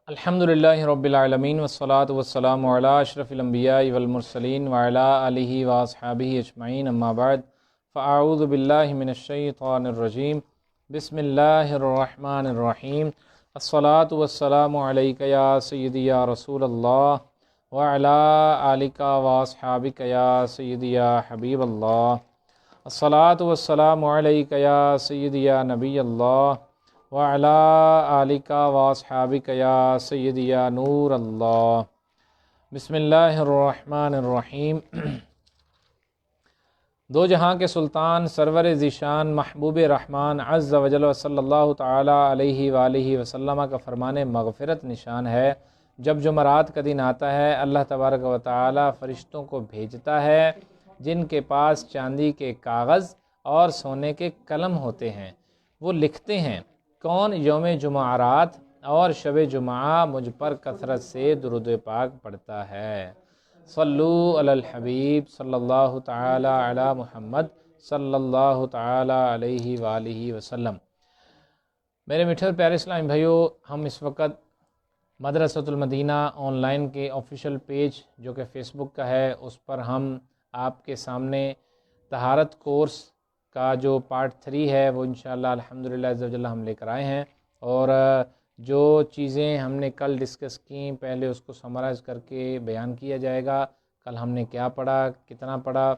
الحمدللہ رب العالمین والصلاة والسلام علی اشرف الانبیاء والمرسلین وعلی آلہ واصحابہ اجمعین اما بعد فاعوذ باللہ من الشیطان الرجیم بسم اللہ الرحمن الرحیم الصلاة والسلام علیک یا سیدی یا رسول اللہ وعلی آلک واصحابک یا سیدی یا حبیب اللہ الصلاة والسلام علیک یا سیدی یا نبی اللہ وعلى آلک واصحابک یا سیدی یا نور اللہ بسم اللہ الرحمن الرحیم۔ دو جہاں کے سلطان سرور ذیشان محبوب رحمان عز و جل صلی اللہ تعالی علیہ وآلہ وسلم کا فرمان مغفرت نشان ہے۔ جب جمعرات کا دن آتا ہے اللہ تبارک و تعالی فرشتوں کو بھیجتا ہے جن کے پاس چاندی کے کاغذ اور سونے کے قلم ہوتے ہیں، وہ لکھتے ہیں کون یوم جمعرات اور شب جمعہ مجھ پر کثرت سے درود پاک پڑھتا ہے۔ صلو علی الحبیب صلی اللہ تعالی علی محمد صلی اللہ تعالی علیہ وآلہ وسلم۔ میرے میٹھے اور پیارے اسلامی بھائیو، ہم اس وقت مدرسۃ المدینہ آن لائن کے آفیشیل پیج جو کہ فیس بک کا ہے، اس پر ہم آپ کے سامنے طہارت کورس کا جو پارٹ 3 ہے وہ انشاءاللہ الحمدللہ عز و جل ہم لے کر آئے ہیں، اور جو چیزیں ہم نے کل ڈسکس کیں پہلے اس کو سمرائز کر کے بیان کیا جائے گا۔ کل ہم نے کیا پڑھا، کتنا پڑھا،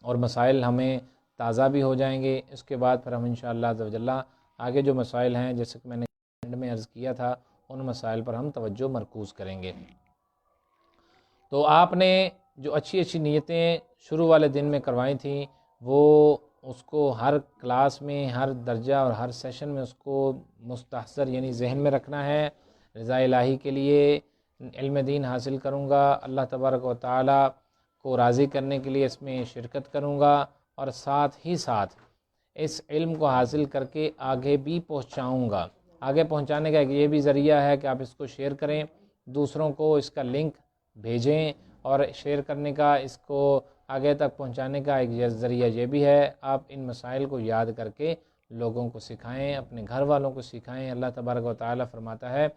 اور مسائل ہمیں تازہ بھی ہو جائیں گے۔ اس کے بعد پھر ہم انشاءاللہ عز و جل آگے جو مسائل ہیں جیسے کہ میں نے اینڈ میں عرض کیا تھا ان مسائل پر ہم توجہ مرکوز کریں گے۔ تو آپ نے جو اچھی نیتیں شروع والے دن میں کروائی تھیں وہ اس کو ہر کلاس میں، ہر درجہ اور ہر سیشن میں اس کو مستحضر یعنی ذہن میں رکھنا ہے۔ رضا الہی کے لیے علم دین حاصل کروں گا، اللہ تبارک و تعالی کو راضی کرنے کے لیے اس میں شرکت کروں گا، اور ساتھ ہی ساتھ اس علم کو حاصل کر کے آگے بھی پہنچاؤں گا۔ آگے پہنچانے کا ایک یہ بھی ذریعہ ہے کہ آپ اس کو شیئر کریں، دوسروں کو اس کا لنک بھیجیں، اور شیئر کرنے کا، اس کو آگے تک پہنچانے کا ایک ذریعہ یہ بھی ہے آپ ان مسائل کو یاد کر کے لوگوں کو سکھائیں، اپنے گھر والوں کو سکھائیں۔ اللہ تبارک و تعالی فرماتا ہے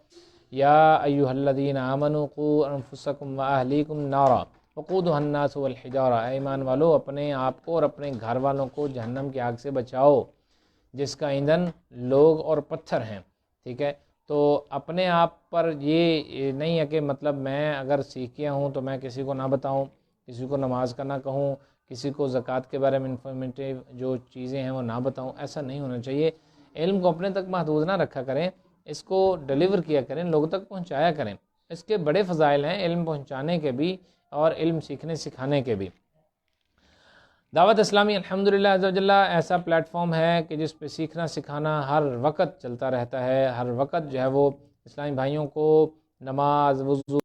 یا ایھا الذین آمنوا قوا انفسکم واہلیکم نارا وقودھا الناس والحجارہ، اے ایمان والو اپنے آپ کو اور اپنے گھر والوں کو جہنم کی آگ سے بچاؤ جس کا ایندھن لوگ اور پتھر ہیں۔ ٹھیک ہے، تو اپنے آپ پر یہ نہیں ہے کہ مطلب میں اگر سیکھ گیا ہوں تو میں کسی کو نہ بتاؤں، کسی کو نماز کا نہ کہوں، کسی کو زکوٰۃ کے بارے میں انفارمیٹیو جو چیزیں ہیں وہ نہ بتاؤں، ایسا نہیں ہونا چاہیے۔ علم کو اپنے تک محدود نہ رکھا کریں، اس کو ڈیلیور کیا کریں، لوگوں تک پہنچایا کریں۔ اس کے بڑے فضائل ہیں علم پہنچانے کے بھی اور علم سیکھنے سکھانے کے بھی۔ دعوت اسلامی الحمدللہ عز و جل ایسا پلیٹ فارم ہے کہ جس پہ سیکھنا سکھانا ہر وقت چلتا رہتا ہے، ہر وقت جو ہے وہ اسلامی بھائیوں کو نماز، وضو،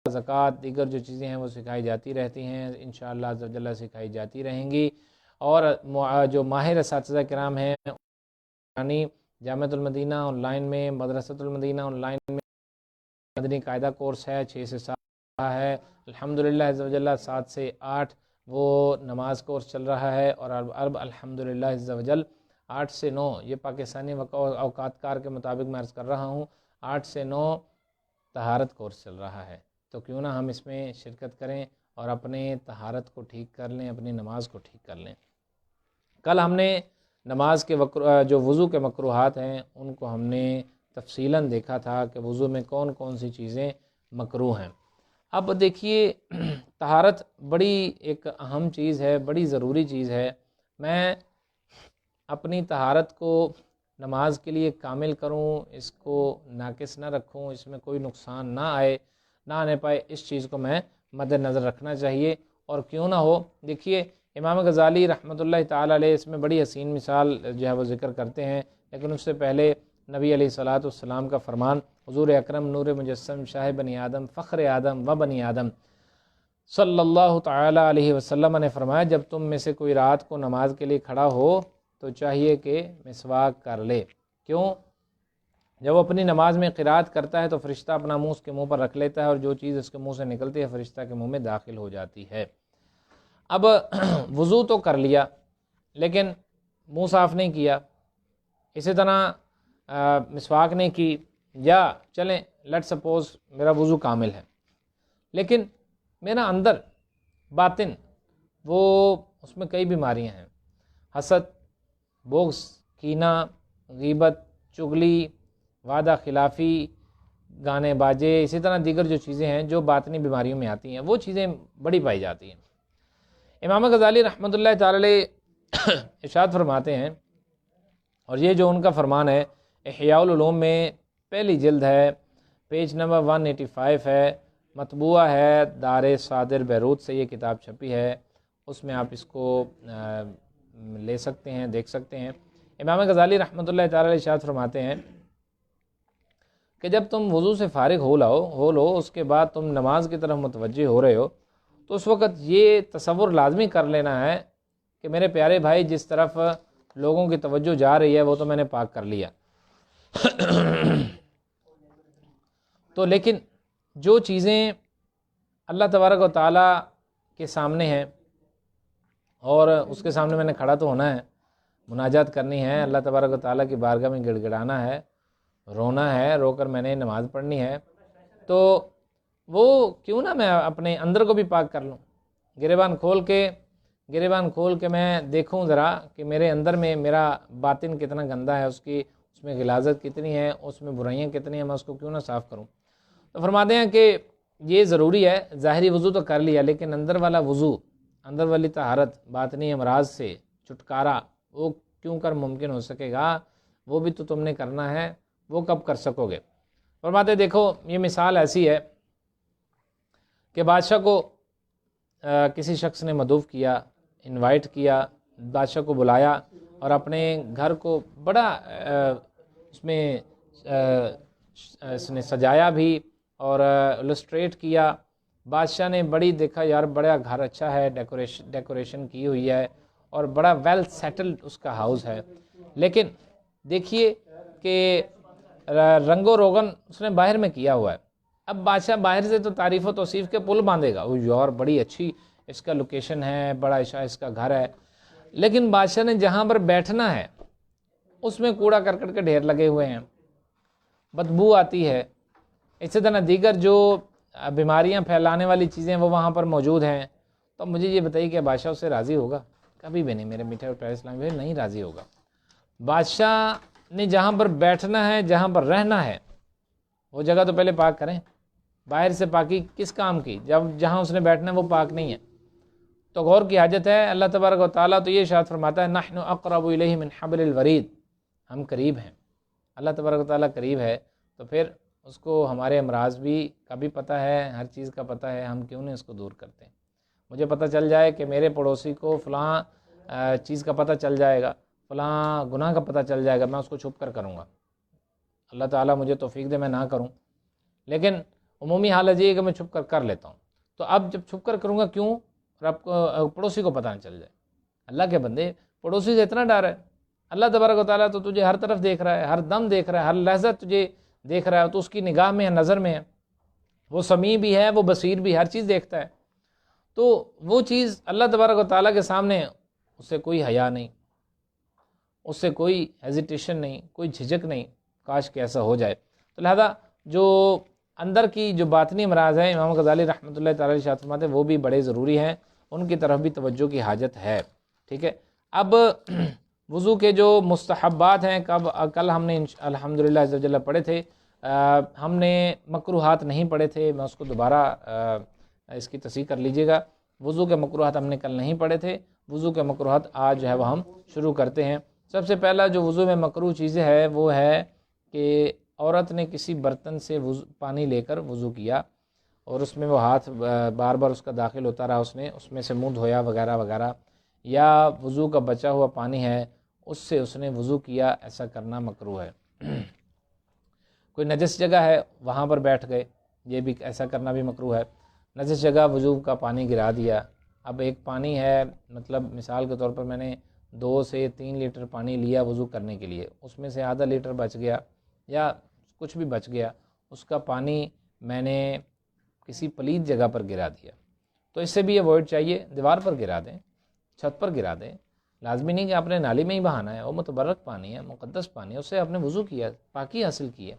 زکوٰۃ، دیگر جو چیزیں ہیں وہ سکھائی جاتی رہتی ہیں، انشاءاللہ عز و جل سکھائی جاتی رہیں گی۔ اور جو ماہر اساتذہ کرام ہیں یعنی جامعۃ المدینہ آن لائن میں، مدرسۃ المدینہ آن لائن میں مدنی قاعدہ کورس ہے 6 سے 7 ہے، الحمدللہ عز و جل 7 سے 8 وہ نماز کورس چل رہا ہے، اور اب الحمدللہ عز و جل 8 سے 9 یہ پاکستانی اوقات کار کے مطابق میں عرض کر رہا ہوں، 8 سے 9 طہارت کورس چل رہا ہے۔ تو کیوں نہ ہم اس میں شرکت کریں اور اپنے طہارت کو ٹھیک کر لیں، اپنی نماز کو ٹھیک کر لیں۔ کل ہم نے نماز کے جو وضو کے مکروہات ہیں ان کو ہم نے تفصیلاً دیکھا تھا کہ وضو میں کون کون سی چیزیں مکروہ ہیں۔ اب دیکھیے طہارت بڑی ایک اہم چیز ہے، بڑی ضروری چیز ہے۔ میں اپنی طہارت کو نماز کے لیے کامل کروں، اس کو ناقص نہ رکھوں، اس میں کوئی نقصان نہ آنے پائے، اس چیز کو میں مد نظر رکھنا چاہیے۔ اور کیوں نہ ہو، دیکھیے امام غزالی رحمۃ اللہ تعالی علیہ اس میں بڑی حسین مثال جو ہے وہ ذکر کرتے ہیں، لیکن اس سے پہلے نبی علیہ الصلاۃ والسلام کا فرمان، حضور اکرم نور مجسم شاہ بنی آدم فخر آدم و بنی آدم صلی اللہ تعالی علیہ وسلم نے فرمایا جب تم میں سے کوئی رات کو نماز کے لیے کھڑا ہو تو چاہیے کہ مسواک کر لے۔ کیوں؟ جب وہ اپنی نماز میں قرات کرتا ہے تو فرشتہ اپنا منہ اس کے منہ پر رکھ لیتا ہے، اور جو چیز اس کے منہ سے نکلتی ہے فرشتہ کے منہ میں داخل ہو جاتی ہے۔ اب وضو تو کر لیا لیکن منہ صاف نہیں کیا، اسی طرح مسواک نہیں کی، یا چلیں لیٹ سپوز میرا وضو کامل ہے، لیکن میرا اندر باطن وہ اس میں کئی بیماریاں ہیں، حسد، بغض، کینہ، غیبت، چغلی، وعدہ خلافی، گانے باجے، اسی طرح دیگر جو چیزیں ہیں جو باطنی بیماریوں میں آتی ہیں وہ چیزیں بڑی پائی جاتی ہیں۔ امام غزالی رحمۃ اللہ تعالی علیہ ارشاد فرماتے ہیں، اور یہ جو ان کا فرمان ہے احیاء العلوم میں پہلی جلد ہے، پیج نمبر 185 ہے، مطبوعہ ہے دار صادر بیروت سے یہ کتاب چھپی ہے، اس میں آپ اس کو لے سکتے ہیں، دیکھ سکتے ہیں۔ امام غزالی رحمۃ اللہ تعالی علیہ ارشاد فرماتے ہیں کہ جب تم وضو سے فارغ ہو لو اس کے بعد تم نماز کی طرف متوجہ ہو رہے ہو تو اس وقت یہ تصور لازمی کر لینا ہے کہ میرے پیارے بھائی جس طرف لوگوں کی توجہ جا رہی ہے وہ تو میں نے پاک کر لیا تو لیکن جو چیزیں اللہ تبارک و تعالیٰ کے سامنے ہیں اور اس کے سامنے میں نے کھڑا تو ہونا ہے، مناجات کرنی ہے، اللہ تبارک و تعالیٰ کی بارگاہ میں گڑ گڑانا ہے، رونا ہے، رو کر میں نے نماز پڑھنی ہے، تو وہ کیوں نہ میں اپنے اندر کو بھی پاک کر لوں، گریبان کھول کے میں دیکھوں ذرا کہ میرے اندر میں میرا باطن کتنا گندا ہے، اس میں غلاظت کتنی ہے، اس میں برائیاں کتنی ہیں، میں اس کو کیوں نہ صاف کروں۔ تو فرماتے ہیں کہ یہ ضروری ہے، ظاہری وضو تو کر لیا لیکن اندر والا وضو، اندر والی طہارت، باطنی امراض سے چھٹکارا وہ کیوں کر ممکن ہو سکے گا، وہ بھی تو تم نے کرنا ہے، وہ کب کر سکو گے۔ فرماتے دیکھو یہ مثال ایسی ہے کہ بادشاہ کو کسی شخص نے مدعو کیا، انوائٹ کیا، بادشاہ کو بلایا اور اپنے گھر کو بڑا اس میں اس نے سجایا بھی اور السٹریٹ کیا۔ بادشاہ نے بڑی دیکھا یار بڑا گھر اچھا ہے، ڈیکوریشن کی ہوئی ہے اور بڑا ویل سیٹلڈ اس کا ہاؤس ہے، لیکن دیکھیے کہ رنگ و روغن اس نے باہر میں کیا ہوا ہے۔ اب بادشاہ باہر سے تو تعریف و توصیف کے پل باندھے گا، یار بڑی اچھی اس کا لوکیشن ہے، بڑا اچھا اس کا گھر ہے، لیکن بادشاہ نے جہاں پر بیٹھنا ہے اس میں کوڑا کرکٹ کے ڈھیر لگے ہوئے ہیں، بدبو آتی ہے، اسی طرح دیگر جو بیماریاں پھیلانے والی چیزیں وہ وہاں پر موجود ہیں۔ تو مجھے یہ بتائیے کہ بادشاہ اس سے راضی ہوگا؟ کبھی بھی نہیں، میرے میٹھے اور پیارے اسلامی بھائی، نہیں راضی ہوگا۔ بادشاہ نے جہاں پر بیٹھنا ہے، جہاں پر رہنا ہے، وہ جگہ تو پہلے پاک کریں۔ باہر سے پاکی کس کام کی جب جہاں اس نے بیٹھنا ہے وہ پاک نہیں ہے؟ تو غور کی حاجت ہے۔ اللہ تبارک و تعالیٰ تو یہ ارشاد فرماتا ہے نحن اقرب الیہ من حبل الورید، ہم قریب ہیں، اللہ تبارک و تعالیٰ قریب ہے، تو پھر اس کو ہمارے امراض بھی کا بھی پتہ ہے، ہر چیز کا پتہ ہے، ہم کیوں نہیں اس کو دور کرتے ہیں؟ مجھے پتہ چل جائے کہ میرے پڑوسی کو فلاں چیز کا پتہ چل جائے گا، فلاں گناہ کا پتہ چل جائے گا، میں اس کو چھپ کر کروں گا، اللہ تعالیٰ مجھے توفیق دے میں نہ کروں، لیکن عمومی حالت یہ ہے کہ میں چھپ کر کر لیتا ہوں۔ تو اب جب چھپ کر کروں گا کیوں؟ رب کو پڑوسی کو پتہ نہ چل جائے۔ اللہ کے بندے، پڑوسی سے اتنا ڈر ہے، اللہ تبارک و تعالیٰ تو تجھے ہر طرف دیکھ رہا ہے، ہر دم دیکھ رہا ہے، ہر لحظہ تجھے دیکھ رہا ہے، تو اس کی نگاہ میں ہے، نظر میں ہے، وہ سمیع بھی ہے، وہ بصیر بھی، ہر چیز دیکھتا ہے۔ تو وہ چیز اللہ تبارک و تعالیٰ کے سامنے اس سے کوئی حیا نہیں، اس سے کوئی ہیزیٹیشن نہیں، کوئی جھجک نہیں، کاش کہ ایسا ہو جائے۔ تو لہذا جو اندر کی جو باطنی امراض ہیں، امام غزالی رحمۃ اللہ تعالی ارشاد فرماتے ہیں وہ بھی بڑے ضروری ہیں، ان کی طرف بھی توجہ کی حاجت ہے، ٹھیک ہے۔ اب وضو کے جو مستحبات ہیں، کل ہم نے الحمدللہ عز وجل پڑھے تھے، ہم نے مکروہات نہیں پڑھے تھے، میں اس کو دوبارہ اس کی تصحیح کر لیجئے گا۔ وضو کے مکروہات ہم نے کل نہیں پڑھے تھے، وضو کے مکروہات آج جو ہے وہ ہم شروع کرتے ہیں۔ سب سے پہلا جو وضو میں مکروہ چیزیں ہے وہ ہے کہ عورت نے کسی برتن سے پانی لے کر وضو کیا اور اس میں وہ ہاتھ بار بار اس کا داخل ہوتا رہا، اس میں سے منہ دھویا وغیرہ وغیرہ، یا وضو کا بچا ہوا پانی ہے اس سے اس نے وضو کیا، ایسا کرنا مکروہ ہے۔ کوئی نجس جگہ ہے وہاں پر بیٹھ گئے، یہ بھی ایسا کرنا بھی مکروہ ہے۔ نجس جگہ وضو کا پانی گرا دیا، اب ایک پانی ہے، مطلب مثال کے طور پر میں نے 2 سے 3 لیٹر پانی لیا وضو کرنے کے لیے، اس میں سے آدھا لیٹر بچ گیا یا کچھ بھی بچ گیا، اس کا پانی میں نے کسی پلید جگہ پر گرا دیا، تو اس سے بھی اوائڈ چاہیے، دیوار پر گرا دیں، چھت پر گرا دیں، لازمی نہیں کہ آپ نے نالی میں ہی بہانا ہے، وہ متبرک پانی ہے، مقدس پانی ہے، اس سے آپ نے وضو کیا، پاکی حاصل کی ہے۔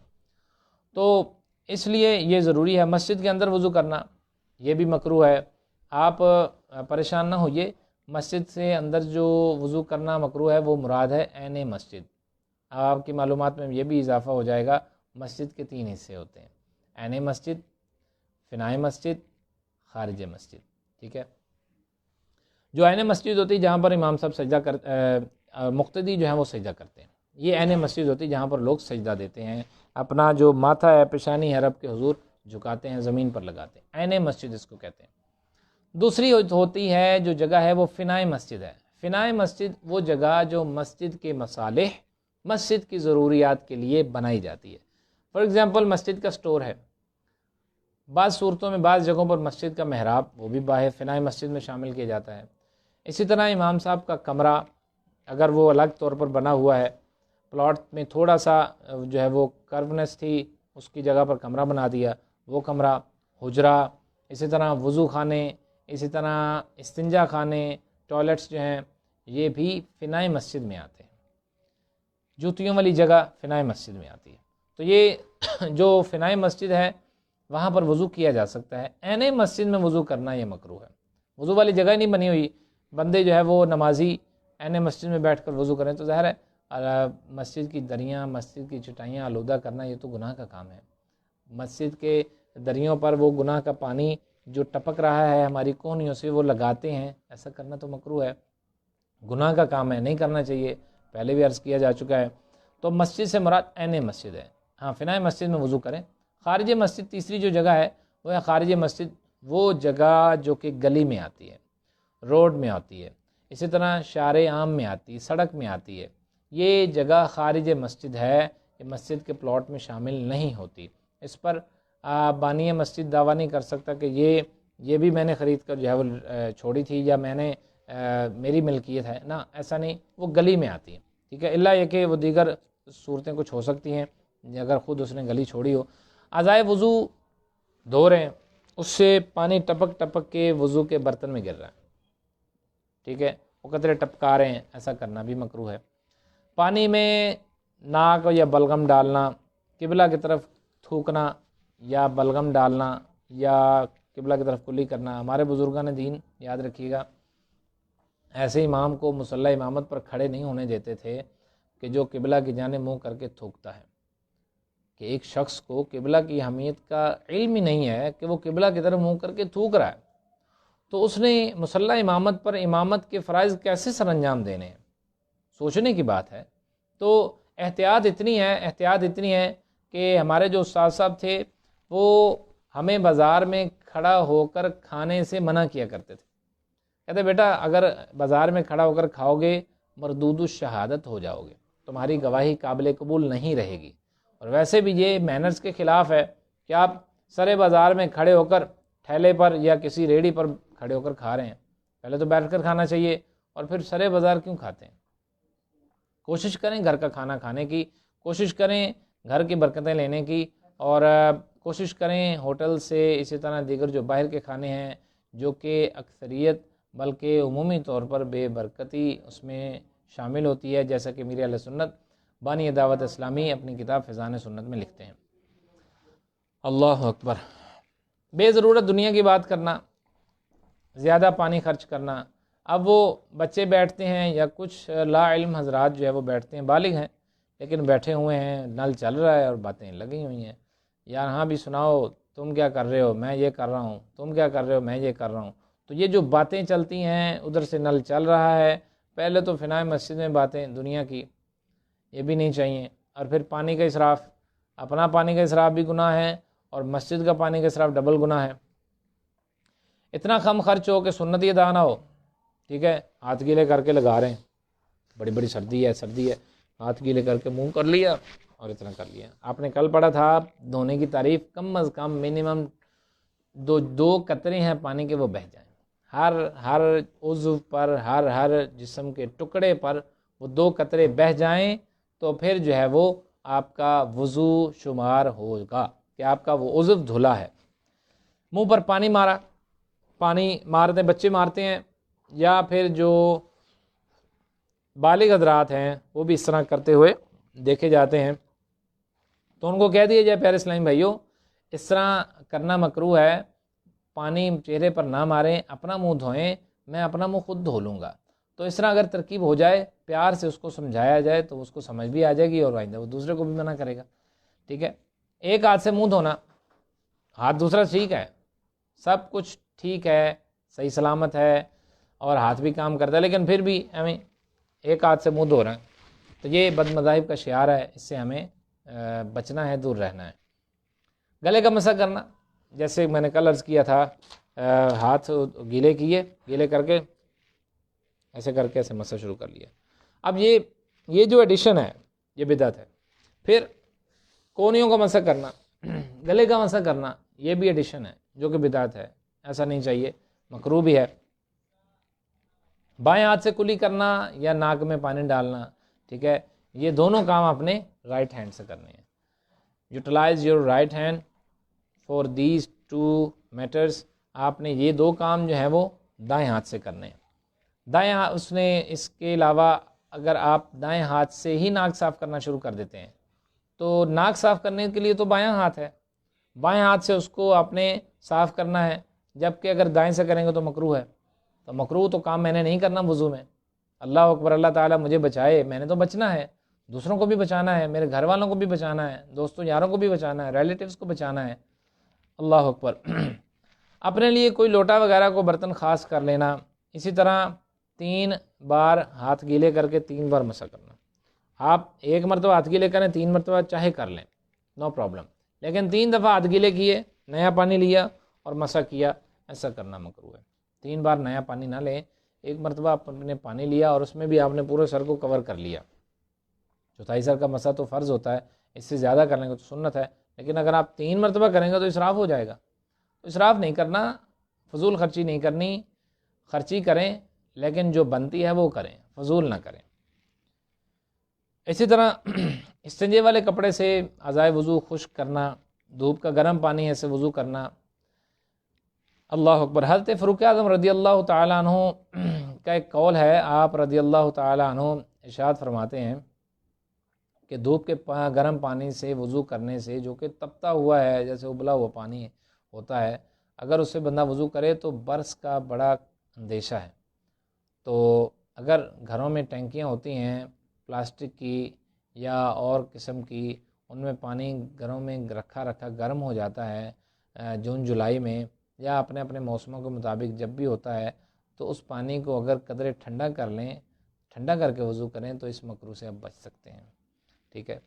تو اس لیے یہ ضروری ہے مسجد کے اندر وضو کرنا، یہ بھی مکروہ ہے۔ آپ پریشان نہ ہوئیے، مسجد سے اندر جو وضو کرنا مکروہ ہے وہ مراد ہے عین مسجد۔ آپ کی معلومات میں یہ بھی اضافہ ہو جائے گا، مسجد کے 3 حصے ہوتے ہیں، عین مسجد، فنائے مسجد، خارج مسجد، ٹھیک ہے۔ جو عین مسجد ہوتی ہے جہاں پر امام صاحب سجدہ مقتدی جو ہیں وہ سجدہ کرتے ہیں، یہ عین مسجد ہوتی ہے جہاں پر لوگ سجدہ دیتے ہیں، اپنا جو ماتھا ہے پیشانی ہے رب کے حضور جھکاتے ہیں، زمین پر لگاتے ہیں، عین مسجد اس کو کہتے ہیں۔ دوسری ہوتی ہے جو جگہ ہے وہ فنائے مسجد ہے۔ فنائے مسجد وہ جگہ جو مسجد کے مصالح، مسجد کی ضروریات کے لیے بنائی جاتی ہے۔ فار ایگزامپل مسجد کا سٹور ہے، بعض صورتوں میں بعض جگہوں پر مسجد کا محراب وہ بھی باہر فنائے مسجد میں شامل کیا جاتا ہے۔ اسی طرح امام صاحب کا کمرہ اگر وہ الگ طور پر بنا ہوا ہے، پلاٹ میں تھوڑا سا جو ہے وہ کرونیس تھی، اس کی جگہ پر کمرہ بنا دیا، وہ کمرہ، حجرہ، اسی طرح وضو خانے، اسی طرح استنجا خانے، ٹوائلٹس جو ہیں یہ بھی فنائے مسجد میں آتے ہیں۔ جوتیوں والی جگہ فنائے مسجد میں آتی ہے۔ تو یہ جو فنائے مسجد ہے وہاں پر وضو کیا جا سکتا ہے، عین مسجد میں وضو کرنا یہ مکروہ ہے۔ وضو والی جگہ نہیں بنی ہوئی، بندے جو ہے وہ نمازی عین مسجد میں بیٹھ کر وضو کریں تو ظاہر ہے مسجد کی دریاں، مسجد کی چٹائیاں آلودہ کرنا یہ تو گناہ کا کام ہے۔ مسجد کے دریوں پر وہ گناہ کا پانی جو ٹپک رہا ہے ہماری کوہنیوں سے وہ لگاتے ہیں، ایسا کرنا تو مکروہ ہے، گناہ کا کام ہے، نہیں کرنا چاہیے، پہلے بھی عرض کیا جا چکا ہے۔ تو مسجد سے مراد عین مسجد ہے، ہاں فنائے مسجد میں وضو کریں۔ خارج مسجد تیسری جو جگہ ہے وہ ہے خارج مسجد، وہ جگہ جو کہ گلی میں آتی ہے، روڈ میں آتی ہے، اسی طرح شارع عام میں آتی ہے، سڑک میں آتی ہے، یہ جگہ خارج مسجد ہے، یہ مسجد کے پلاٹ میں شامل نہیں ہوتی۔ اس پر بانی مسجد دعویٰ نہیں کر سکتا کہ یہ بھی میں نے خرید کر جو ہے وہ چھوڑی تھی یا میں نے میری ملکیت ہے، نہ ایسا نہیں، وہ گلی میں آتی ہے، ٹھیک ہے، اللہ یہ کہ وہ دیگر صورتیں کچھ ہو سکتی ہیں اگر خود اس نے گلی چھوڑی ہو۔ اعضائے وضو دھو رہے ہیں، اس سے پانی ٹپک ٹپک کے وضو کے برتن میں گر رہا ہے، ٹھیک ہے، وہ قطرے ٹپکا رہے ہیں، ایسا کرنا بھی مکروہ ہے۔ پانی میں ناک یا بلغم ڈالنا، قبلہ کی طرف تھوکنا یا بلغم ڈالنا یا قبلہ کی طرف کلی کرنا، ہمارے بزرگان دین یاد رکھیے گا ایسے امام کو مصلی امامت پر کھڑے نہیں ہونے دیتے تھے کہ جو قبلہ کی جانب منہ کر کے تھوکتا ہے، کہ ایک شخص کو قبلہ کی اہمیت کا علم ہی نہیں ہے کہ وہ قبلہ کی طرف منہ کر کے تھوک رہا ہے، تو اس نے مصلی امامت پر امامت کے فرائض کیسے سر انجام دینے ہیں، سوچنے کی بات ہے۔ تو احتیاط اتنی ہے کہ ہمارے جو استاد صاحب تھے وہ ہمیں بازار میں کھڑا ہو کر کھانے سے منع کیا کرتے تھے، کہتے بیٹا اگر بازار میں کھڑا ہو کر کھاؤ گے مردود الشہادت ہو جاؤ گے، تمہاری گواہی قابل قبول نہیں رہے گی، اور ویسے بھی یہ مینرز کے خلاف ہے کہ آپ سرے بازار میں کھڑے ہو کر ٹھیلے پر یا کسی ریڑھی پر کھڑے ہو کر کھا رہے ہیں، پہلے تو بیٹھ کر کھانا چاہیے، اور پھر سرے بازار کیوں کھاتے ہیں؟ کوشش کریں گھر کا کھانا کھانے کی، کوشش کریں گھر کی برکتیں لینے کی، اور کوشش کریں ہوٹل سے، اسی طرح دیگر جو باہر کے کھانے ہیں جو کہ اکثریت بلکہ عمومی طور پر بے برکتی اس میں شامل ہوتی ہے، جیسا کہ میر اہل سنت بانی دعوت اسلامی اپنی کتاب فیضان سنت میں لکھتے ہیں۔ اللہ اکبر۔ بے ضرورت دنیا کی بات کرنا، زیادہ پانی خرچ کرنا، اب وہ بچے بیٹھتے ہیں یا کچھ لا علم حضرات جو ہے وہ بیٹھتے ہیں، بالغ ہیں لیکن بیٹھے ہوئے ہیں، نل چل رہا ہے اور باتیں لگی ہوئی ہیں، یار ہاں بھی سناؤ تم کیا کر رہے ہو، میں یہ کر رہا ہوں، تم کیا کر رہے ہو، میں یہ کر رہا ہوں۔ تو یہ جو باتیں چلتی ہیں، ادھر سے نل چل رہا ہے، پہلے تو فنائے مسجد میں باتیں دنیا کی، یہ بھی نہیں چاہیے، اور پھر پانی کا اسراف، اپنا پانی کا اسراف بھی گناہ ہے اور مسجد کا پانی کا اسراف ڈبل گناہ ہے۔ اتنا کم خرچ ہو کہ سنت ادا نہ ہو، ٹھیک ہے، ہاتھ گیلے کر کے لگا رہے ہیں، بڑی بڑی سردی ہے، ہاتھ گیلے کر کے منہ کر لیا اور اتنا کر لیا۔ آپ نے کل پڑھا تھا دھونے کی تعریف کم از کم منیمم دو قطرے ہیں پانی کے وہ بہہ جائیں، ہر عضو پر، ہر جسم کے ٹکڑے پر وہ 2 قطرے بہہ جائیں تو پھر جو ہے وہ آپ کا وضو شمار ہوگا کہ آپ کا وہ عضو دھلا ہے۔ منہ پر پانی مارتے بچے مارتے ہیں یا پھر جو بالغ حضرات ہیں وہ بھی اس طرح کرتے ہوئے دیکھے جاتے ہیں، تو ان کو کہہ دیا جائے پیارے اسلامی بھائیوں اس طرح کرنا مکروہ ہے، پانی چہرے پر نہ ماریں، اپنا منہ دھوئیں، میں اپنا منہ خود دھو لوں گا۔ تو اس طرح اگر ترکیب ہو جائے، پیار سے اس کو سمجھایا جائے تو اس کو سمجھ بھی آ جائے گی اور آئندہ وہ دوسرے کو بھی منع کرے گا۔ ٹھیک ہے، ایک ہاتھ سے منہ دھونا، ہاتھ دوسرا ٹھیک ہے، سب کچھ ٹھیک ہے، صحیح سلامت ہے اور ہاتھ بھی کام کرتا ہے، لیکن پھر بھی ہمیں ایک ہاتھ سے منہ دھو رہے ہیں تو یہ بد مذاہب کا شعار ہے، اس سے ہمیں بچنا ہے، دور رہنا ہے۔ گلے کا مسح کرنا، جیسے میں نے کل عرض کیا تھا، ہاتھ گیلے کیے، گیلے کر کے ایسے مسح شروع کر لیا۔ اب یہ جو ایڈیشن ہے یہ بدعت ہے۔ پھر کونیوں کا مسح کرنا، گلے کا مسح کرنا، یہ بھی ایڈیشن ہے جو کہ بدعت ہے، ایسا نہیں چاہیے، مکروہ بھی ہے۔ بائیں ہاتھ سے کلی کرنا یا ناک میں پانی ڈالنا، ٹھیک ہے، یہ دونوں کام اپنے رائٹ ہینڈ سے کرنے ہیں۔ Utilise your right hand for these two matters, آپ نے یہ دو کام جو ہیں وہ دائیں ہاتھ سے کرنے ہیں۔ دائیں اس کے علاوہ اگر آپ دائیں ہاتھ سے ہی ناک صاف کرنا شروع کر دیتے ہیں تو ناک صاف کرنے کے لیے تو بایاں ہاتھ ہے، بائیں ہاتھ سے اس کو آپ نے صاف کرنا ہے، جبکہ اگر دائیں سے کریں گے تو مکروہ ہے۔ تو مکروہ تو کام میں نے نہیں کرنا وضو میں، اللہ اکبر، اللہ تعالیٰ مجھے بچائے، میں نے تو بچنا ہے، دوسروں کو بھی بچانا ہے، میرے گھر والوں کو بھی بچانا ہے، دوستوں یاروں کو بھی بچانا ہے، ریلیٹیوز کو بچانا ہے، اللہ اکبر۔ اپنے لیے کوئی لوٹا وغیرہ کو برتن خاص کر لینا۔ اسی طرح 3 بار ہاتھ گیلے کر کے 3 بار مسح کرنا۔ آپ ایک مرتبہ ہاتھ گیلے کریں، 3 مرتبہ چاہے کر لیں، نو پرابلم، لیکن 3 دفعہ ہاتھ گیلے کیے، نیا پانی لیا اور مسح کیا، ایسا کرنا مکروہ ہے۔ 3 بار نیا پانی نہ لیں، ایک مرتبہ آپ نے پانی لیا اور اس میں بھی آپ نے پورے سر کو کور کر لیا۔ چوتھائی سر کا مسح تو فرض ہوتا ہے، اس سے زیادہ کرنے کو تو سنت ہے، لیکن اگر آپ 3 مرتبہ کریں گے تو اسراف ہو جائے گا۔ اسراف نہیں کرنا، فضول خرچی نہیں کرنی، خرچی کریں لیکن جو بنتی ہے وہ کریں، فضول نہ کریں۔ اسی طرح استنجے والے کپڑے سے اعضائے وضو خشک کرنا، دھوپ کا گرم پانی ہے سے وضو کرنا، اللہ اکبر۔ حضرت فاروق اعظم رضی اللہ تعالیٰ عنہ کا ایک قول ہے، آپ رضی اللہ تعالیٰ عنہ ارشاد فرماتے ہیں کہ دھوپ کے گرم پانی سے وضو کرنے سے، جو کہ تپتا ہوا ہے جیسے ابلا ہوا پانی ہوتا ہے، اگر اس سے بندہ وضو کرے تو برس کا بڑا اندیشہ ہے۔ تو اگر گھروں میں ٹینکیاں ہوتی ہیں پلاسٹک کی یا اور قسم کی، ان میں پانی گھروں میں رکھا گرم ہو جاتا ہے جون جولائی میں، یا اپنے اپنے موسموں کے مطابق جب بھی ہوتا ہے، تو اس پانی کو اگر قدرے ٹھنڈا کر لیں، ٹھنڈا کر کے وضو کریں تو اس مکروہ سے اب بچ سکتے ہیں، ٹھیک ہے۔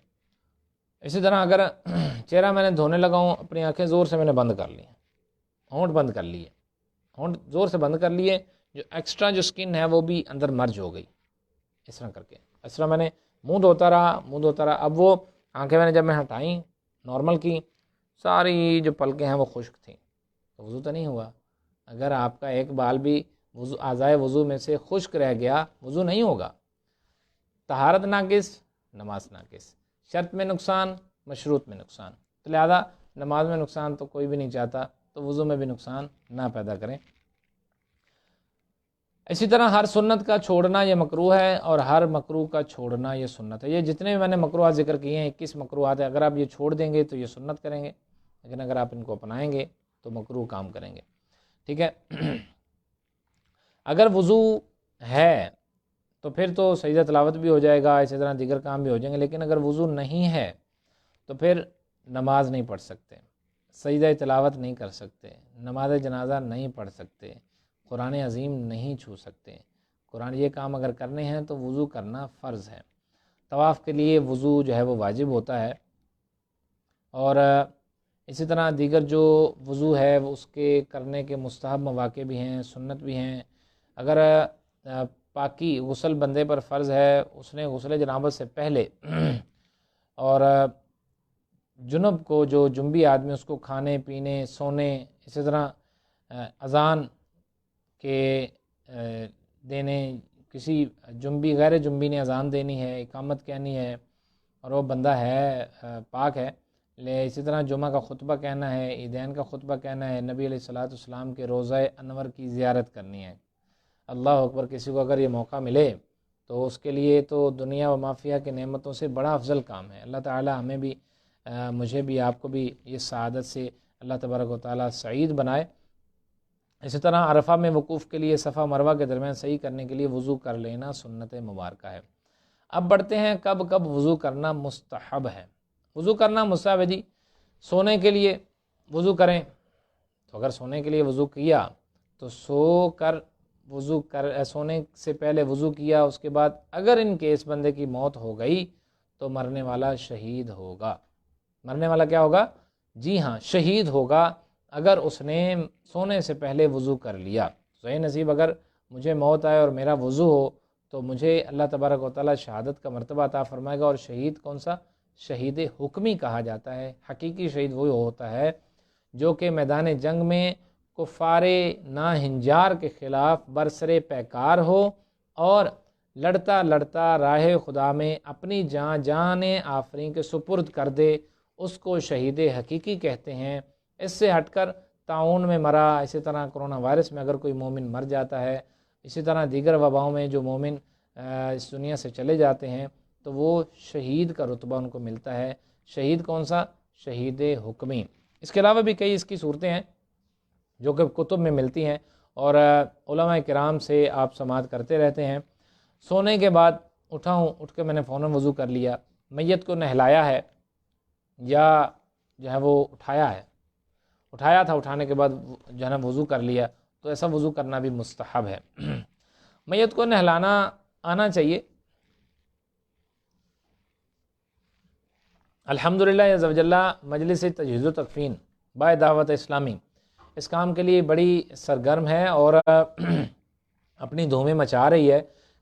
اسی طرح اگر چہرہ میں نے دھونے لگا ہوں، اپنی آنکھیں زور سے میں نے بند کر لی، ہونٹ بند کر لیے، ہونٹ زور سے بند کر لیے، جو ایکسٹرا جو سکن ہے وہ بھی اندر مرج ہو گئی، اس طرح کر کے، اس طرح میں نے منہ دھوتا رہا، اب وہ آنکھیں میں نے جب میں ہٹائیں نارمل کی، ساری جو پلکیں ہیں وہ خشک تھیں، تو وضو تو نہیں ہوا۔ اگر آپ کا ایک بال بھی اعضائے وضو میں سے خشک رہ گیا، وضو نہیں ہوگا۔ طہارت ناقص، نماز ناقص، شرط میں نقصان، مشروط میں نقصان، تو لہذا نماز میں نقصان تو کوئی بھی نہیں چاہتا، تو وضو میں بھی نقصان نہ پیدا کریں۔ اسی طرح ہر سنت کا چھوڑنا یہ مکروہ ہے، اور ہر مکروہ کا چھوڑنا یہ سنت ہے۔ یہ جتنے بھی میں نے مکروہات ذکر کیے ہیں، 21 مکروہات ہیں، اگر آپ یہ چھوڑ دیں گے تو یہ سنت کریں گے، لیکن اگر آپ ان کو اپنائیں گے تو مکروہ کام کریں گے، ٹھیک ہے۔ اگر وضو ہے تو پھر تو سجدہ تلاوت بھی ہو جائے گا، اسی طرح دیگر کام بھی ہو جائیں گے، لیکن اگر وضو نہیں ہے تو پھر نماز نہیں پڑھ سکتے، سجدہ تلاوت نہیں کر سکتے، نماز جنازہ نہیں پڑھ سکتے، قرآن عظیم نہیں چھو سکتے۔ قرآن یہ کام اگر کرنے ہیں تو وضو کرنا فرض ہے۔ طواف کے لیے وضو جو ہے وہ واجب ہوتا ہے، اور اسی طرح دیگر جو وضو ہے اس کے کرنے کے مستحب مواقع بھی ہیں، سنت بھی ہیں۔ اگر پاکی غسل بندے پر فرض ہے، اس نے غسل جنابت سے پہلے، اور جنب کو جو جنبی آدمی اس کو کھانے پینے سونے، اسی طرح اذان کے دینے، کسی جنبی غیر جنبی نے اذان دینی ہے، اقامت کہنی ہے، اور وہ بندہ ہے پاک ہے، اسی طرح جمعہ کا خطبہ کہنا ہے، عیدین کا خطبہ کہنا ہے، نبی علیہ السلام کے روضہ انور کی زیارت کرنی ہے، اللہ اکبر۔ کسی کو اگر یہ موقع ملے تو اس کے لیے تو دنیا و مافیہ کی نعمتوں سے بڑا افضل کام ہے۔ اللہ تعالی ہمیں بھی مجھے بھی آپ کو بھی یہ سعادت سے اللہ تبارک و تعالیٰ سعید بنائے۔ اسی طرح عرفہ میں وقوف کے لیے صفا مروہ کے درمیان صحیح کرنے کے لیے وضو کر لینا سنت مبارکہ ہے۔ اب بڑھتے ہیں کب کب وضو کرنا مستحب ہے۔ وضو کرنا مستحب ہے جی، سونے کے لیے وضو کریں تو اگر سونے کے لیے وضو کیا تو سونے سے پہلے وضو کیا، اس کے بعد اگر ان کیس بندے کی موت ہو گئی تو مرنے والا شہید ہوگا۔ مرنے والا کیا ہوگا؟ جی ہاں، شہید ہوگا اگر اس نے سونے سے پہلے وضو کر لیا۔ صحیح نصیب اگر مجھے موت آئے اور میرا وضو ہو تو مجھے اللہ تبارک و تعالیٰ شہادت کا مرتبہ عطا فرمائے گا۔ اور شہید کون سا؟ شہید حکمی کہا جاتا ہے۔ حقیقی شہید وہی ہوتا ہے جو کہ میدان جنگ میں کفار ناہنجار کے خلاف برسر پیکار ہو اور لڑتا لڑتا راہ خدا میں اپنی جان آفرین کے سپرد کر دے، اس کو شہید حقیقی کہتے ہیں۔ اس سے ہٹ کر طاعون میں مرا، اسی طرح کرونا وائرس میں اگر کوئی مومن مر جاتا ہے، اسی طرح دیگر وباؤں میں جو مومن اس دنیا سے چلے جاتے ہیں تو وہ شہید کا رتبہ ان کو ملتا ہے۔ شہید کون سا؟ شہید حکمی۔ اس کے علاوہ بھی کئی اس کی صورتیں ہیں جو کہ کتب میں ملتی ہیں اور علماء کرام سے آپ سماعت کرتے رہتے ہیں۔ سونے کے بعد اٹھ کے میں نے فوراً وضو کر لیا، میت کو نہلایا ہے یا جو ہے وہ اٹھایا تھا، اٹھانے کے بعد جو ہے نا وضو کر لیا، تو ایسا وضو کرنا بھی مستحب ہے۔ میت کو نہلانا آنا چاہیے۔ الحمدللہ عز و جل مجلس تجہیز و تکفین بائے دعوت اسلامی اس کام کے لیے بڑی سرگرم ہے اور اپنی دھومیں مچا رہی ہے۔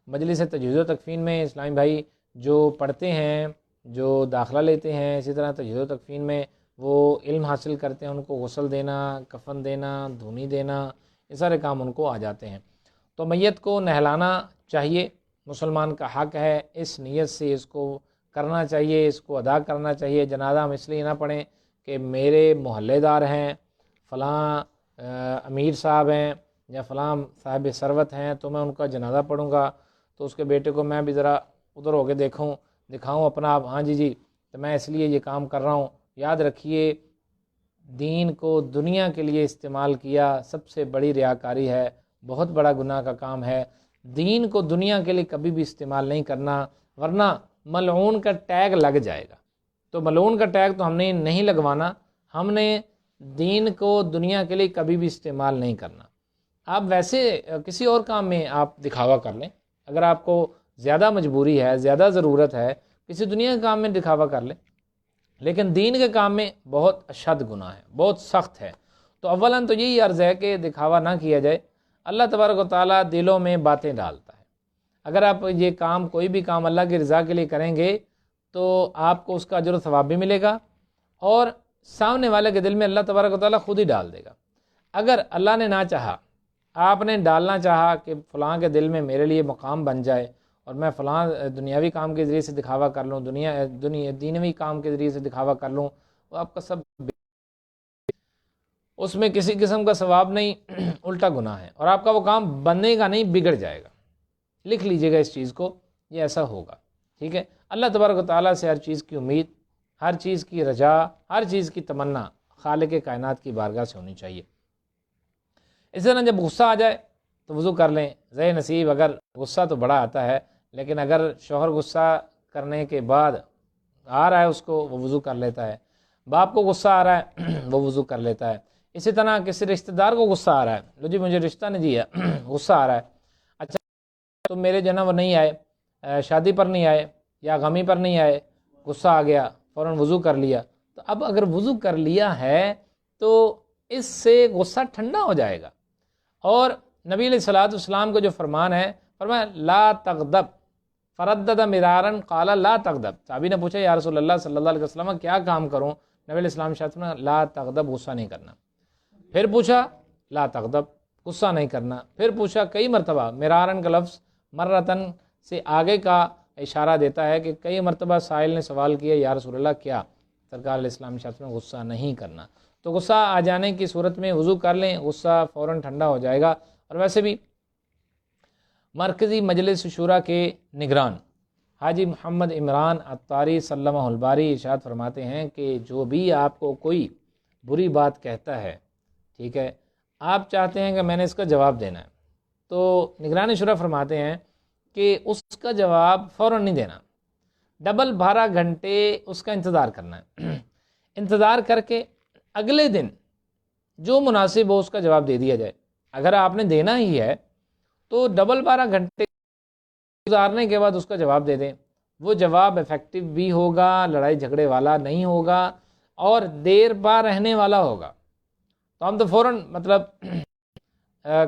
مجلس تجہیز و تکفین میں اسلامی بھائی جو پڑھتے ہیں، جو داخلہ لیتے ہیں، اسی طرح تجہیز و تکفین میں وہ علم حاصل کرتے ہیں، ان کو غسل دینا، کفن دینا، دھونی دینا، یہ سارے کام ان کو آ جاتے ہیں۔ تو میت کو نہلانا چاہیے، مسلمان کا حق ہے، اس نیت سے اس کو کرنا چاہیے، اس کو ادا کرنا چاہیے۔ جنازہ ہم اس لیے نہ پڑھیں کہ میرے محلے دار ہیں، فلاں امیر صاحب ہیں یا فلاں صاحب ثروت ہیں تو میں ان کا جنازہ پڑھوں گا تو اس کے بیٹے کو میں بھی ذرا ادھر ہو کے دکھاؤں اپنا آپ، ہاں جی تو میں اس لیے یہ کام کر رہا ہوں۔ یاد رکھیے، دین کو دنیا کے لیے استعمال کیا سب سے بڑی ریاکاری ہے، بہت بڑا گناہ کا کام ہے۔ دین کو دنیا کے لیے کبھی بھی استعمال نہیں کرنا، ورنہ ملعون کا ٹیگ لگ جائے گا۔ تو ملعون کا ٹیگ تو ہم نے نہیں لگوانا، ہم نے دین کو دنیا کے لیے کبھی بھی استعمال نہیں کرنا۔ آپ ویسے کسی اور کام میں آپ دکھاوا کر لیں، اگر آپ کو زیادہ مجبوری ہے، زیادہ ضرورت ہے، کسی دنیا کے کام میں دکھاوا کر لیں، لیکن دین کے کام میں بہت اشد گناہ ہے، بہت سخت ہے۔ تو اولاً تو یہی عرض ہے کہ دکھاوا نہ کیا جائے۔ اللہ تبارک و تعالیٰ دلوں میں باتیں ڈالتا ہے۔ اگر آپ یہ کام، کوئی بھی کام اللہ کی رضا کے لیے کریں گے تو آپ کو اس کا اجر و ثواب بھی ملے گا اور سامنے والے کے دل میں اللہ تبارک و تعالیٰ خود ہی ڈال دے گا۔ اگر اللہ نے نہ چاہا، آپ نے ڈالنا چاہا کہ فلاں کے دل میں میرے لیے مقام بن جائے اور میں فلاں دنیاوی کام کے ذریعے سے دکھاوا کر لوں، دینوی کام کے ذریعے سے دکھاوا کر لوں، وہ آپ کا سب اس میں کسی قسم کا ثواب نہیں، الٹا گناہ ہے اور آپ کا وہ کام بننے کا نہیں، بگڑ جائے گا۔ لکھ لیجئے گا اس چیز کو، یہ ایسا ہوگا، ٹھیک ہے۔ اللہ تبارک و تعالیٰ سے ہر چیز کی امید، ہر چیز کی رجا، ہر چیز کی تمنا خالق کائنات کی بارگاہ سے ہونی چاہیے۔ اس طرح جب غصہ آ جائے تو وضو کر لیں۔ ذے نصیب اگر غصہ تو بڑا آتا ہے، لیکن اگر شوہر غصہ کرنے کے بعد آ رہا ہے اس کو، وہ وضو کر لیتا ہے۔ باپ کو غصہ آ رہا ہے وہ وضو کر لیتا ہے۔ اسی طرح کسی رشتہ دار کو غصہ آ رہا ہے، لو جی مجھے رشتہ نہیں دیا، غصہ آ رہا ہے، اچھا تو میرے جو ہے نا وہ نہیں آئے، شادی پر نہیں آئے یا غمی پر نہیں آئے، غصہ آ گیا، فوراً وضو کر لیا۔ تو اب اگر وضو کر لیا ہے تو اس سے غصہ ٹھنڈا ہو جائے گا۔ اور نبی علیہ الصلوۃ والسلام کو جو فرمان ہے، فرمایا لا تغضب، فردد مرارا قال لا تغضب۔ صحابی نے پوچھا یا رسول اللہ صلی اللہ علیہ وسلم کیا کام کروں؟ نبی علیہ السلام شاید نے لا تغضب، غصہ نہیں کرنا۔ پھر پوچھا لا تغضب، غصہ نہیں کرنا۔ پھر پوچھا کئی مرتبہ، مرارن کا لفظ مرتن سے آگے کا اشارہ دیتا ہے کہ کئی مرتبہ سائل نے سوال کیا یا رسول اللہ کیا؟ سرکار علیہ السلام شاید نے غصہ نہیں کرنا۔ تو غصہ آ جانے کی صورت میں وضو کر لیں، غصہ فوراً ٹھنڈا ہو جائے گا۔ اور ویسے بھی مرکزی مجلس شورا کے نگران حاجی محمد عمران عطاری سلمہ الباری ارشاد فرماتے ہیں کہ جو بھی آپ کو کوئی بری بات کہتا ہے، ٹھیک ہے، آپ چاہتے ہیں کہ میں نے اس کا جواب دینا ہے، تو نگران شورا فرماتے ہیں کہ اس کا جواب فوراً نہیں دینا، ڈبل 12 گھنٹے اس کا انتظار کرنا ہے انتظار کر کے اگلے دن جو مناسب ہو اس کا جواب دے دیا جائے۔ اگر آپ نے دینا ہی ہے تو ڈبل 12 گھنٹے گزارنے کے بعد اس کا جواب دے دیں، وہ جواب افیکٹو بھی ہوگا، لڑائی جھگڑے والا نہیں ہوگا اور دیر پا رہنے والا ہوگا۔ تو ہم تو فوراً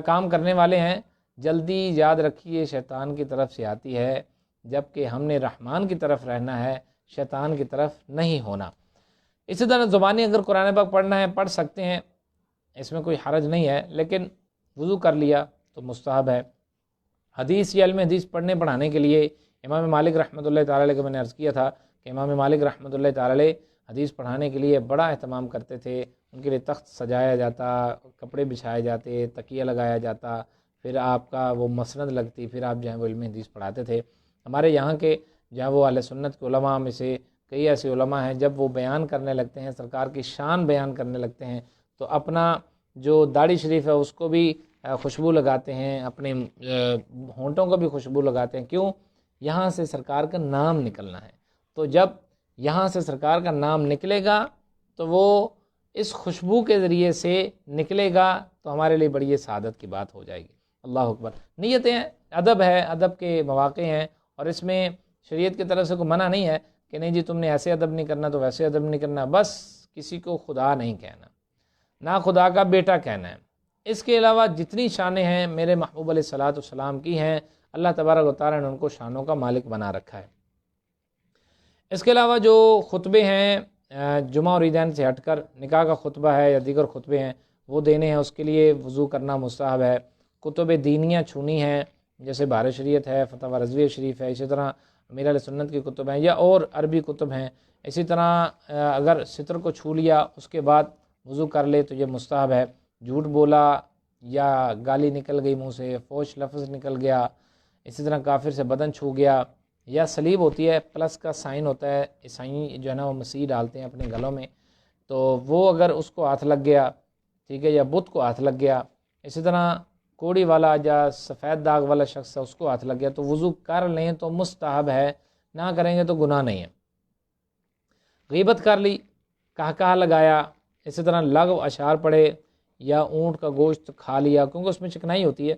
کام کرنے والے ہیں، جلدی یاد رکھیے شیطان کی طرف سے آتی ہے، جبکہ ہم نے رحمان کی طرف رہنا ہے، شیطان کی طرف نہیں ہونا۔ اسی طرح زبانی اگر قرآن پاک پڑھنا ہے پڑھ سکتے ہیں، اس میں کوئی حرج نہیں ہے، لیکن وضو کر لیا تو مستحب ہے۔ حدیث یا علم حدیث پڑھنے پڑھانے کے لیے امام مالک رحمۃ اللہ تعالی علیہ کو میں نے عرض کیا تھا کہ امام مالک رحمۃ اللہ تعالی علیہ حدیث پڑھانے کے لیے بڑا اہتمام کرتے تھے، ان کے لیے تخت سجایا جاتا، کپڑے بچھائے جاتے، تکیہ لگایا جاتا، پھر آپ کا وہ مسند لگتی، پھر آپ جو ہے وہ علم حدیث پڑھاتے تھے۔ ہمارے یہاں کے جو ہے وہ اہل سنت کے علماء میں سے کئی ایسے علماء ہیں، جب وہ بیان کرنے لگتے ہیں، سرکار کی شان بیان کرنے لگتے ہیں، تو اپنا جو داڑھی شریف ہے اس کو بھی خوشبو لگاتے ہیں، اپنے ہونٹوں کو بھی خوشبو لگاتے ہیں۔ کیوں؟ یہاں سے سرکار کا نام نکلنا ہے، تو جب یہاں سے سرکار کا نام نکلے گا تو وہ اس خوشبو کے ذریعے سے نکلے گا، تو ہمارے لیے بڑی سعادت کی بات ہو جائے گی۔ اللہ اکبر۔ نیتیں ادب ہے، ادب کے مواقع ہیں، اور اس میں شریعت کی طرف سے کوئی منع نہیں ہے کہ نہیں جی تم نے ایسے ادب نہیں کرنا تو ویسے ادب نہیں کرنا، بس کسی کو خدا نہیں کہنا، نہ خدا کا بیٹا کہنا ہے۔ اس کے علاوہ جتنی شانیں ہیں میرے محبوب علیہ الصلوۃ والسلام کی ہیں، اللہ تبارک و تعالیٰ نے ان کو شانوں کا مالک بنا رکھا ہے۔ اس کے علاوہ جو خطبے ہیں جمعہ اور عیدین سے ہٹ کر نکاح کا خطبہ ہے یا دیگر خطبے ہیں وہ دینے ہیں، اس کے لیے وضو کرنا مستحب ہے۔ کتب دینیاں چھونی ہیں، جیسے بہار شریعت ہے، فتاوی رضویہ شریف ہے، اسی طرح امیر علیہ سنت کی کتب ہیں یا اور عربی کتب ہیں۔ اسی طرح اگر ستر کو چھو لیا اس کے بعد وضو کر لے تو یہ مستحب ہے۔ جھوٹ بولا یا گالی نکل گئی منہ سے، فوش لفظ نکل گیا، اسی طرح کافر سے بدن چھو گیا، یا سلیب ہوتی ہے، پلس کا سائن ہوتا ہے، عیسائی جو ہے نا وہ مسیح ڈالتے ہیں اپنے گلوں میں، تو وہ اگر اس کو ہاتھ لگ گیا، ٹھیک ہے، یا بت کو ہاتھ لگ گیا، اسی طرح کوڑی والا یا سفید داغ والا شخص ہے اس کو ہاتھ لگ گیا، تو وضو کر لیں تو مستحب ہے، نہ کریں گے تو گناہ نہیں ہے۔ غیبت کر لی، کہا لگایا، اسی طرح لغو اشعار پڑے یا اونٹ کا گوشت کھا لیا، کیونکہ اس میں چکنائی ہوتی ہے،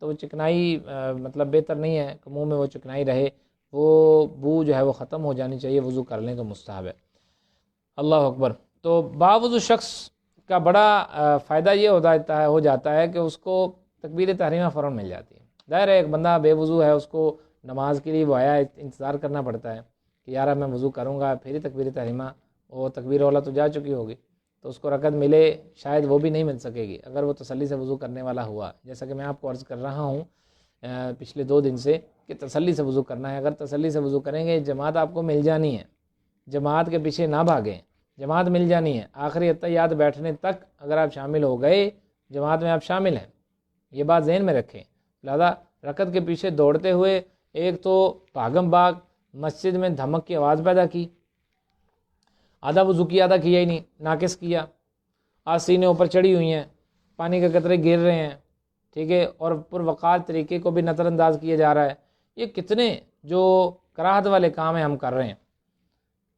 تو وہ چکنائی مطلب بہتر نہیں ہے کہ منہ میں وہ چکنائی رہے، وہ بو جو ہے وہ ختم ہو جانی چاہیے، وضو کر لیں تو مستحب ہے۔ اللہ اکبر۔ تو باوضو شخص کا بڑا فائدہ یہ ہو جاتا ہے کہ اس کو تکبیر تحریمہ فوراً مل جاتی ہے۔ ظاہر ہے ایک بندہ بے وضو ہے، اس کو نماز کے لیے وہ آیا انتظار کرنا پڑتا ہے کہ یار میں وضو کروں گا پھر ہی تکبیر تحریمہ، وہ تکبیر والا تو جا چکی ہوگی، تو اس کو رکعت ملے شاید وہ بھی نہیں مل سکے گی اگر وہ تسلی سے وضو کرنے والا ہوا۔ جیسا کہ میں آپ کو عرض کر رہا ہوں پچھلے 2 دن سے کہ تسلی سے وضو کرنا ہے، اگر تسلی سے وضو کریں گے جماعت آپ کو مل جانی ہے، جماعت کے پیچھے نہ بھاگیں، جماعت مل جانی ہے، آخری اتحیات بیٹھنے تک اگر آپ شامل ہو گئے جماعت میں آپ شامل ہیں، یہ بات ذہن میں رکھیں۔ لہذا رکعت کے پیچھے دوڑتے ہوئے ایک تو بھاگم بھاگ مسجد میں دھمک کی آواز پیدا کی، آدھا وضو کیا آدھا کیا ہی نہیں، ناقص کیا، آج سینے اوپر چڑھی ہوئی ہیں، پانی کے قطرے گر رہے ہیں، ٹھیک ہے، اور پروقار طریقے کو بھی نظر انداز کیا جا رہا ہے۔ یہ کتنے جو کراہت والے کام ہیں ہم کر رہے ہیں،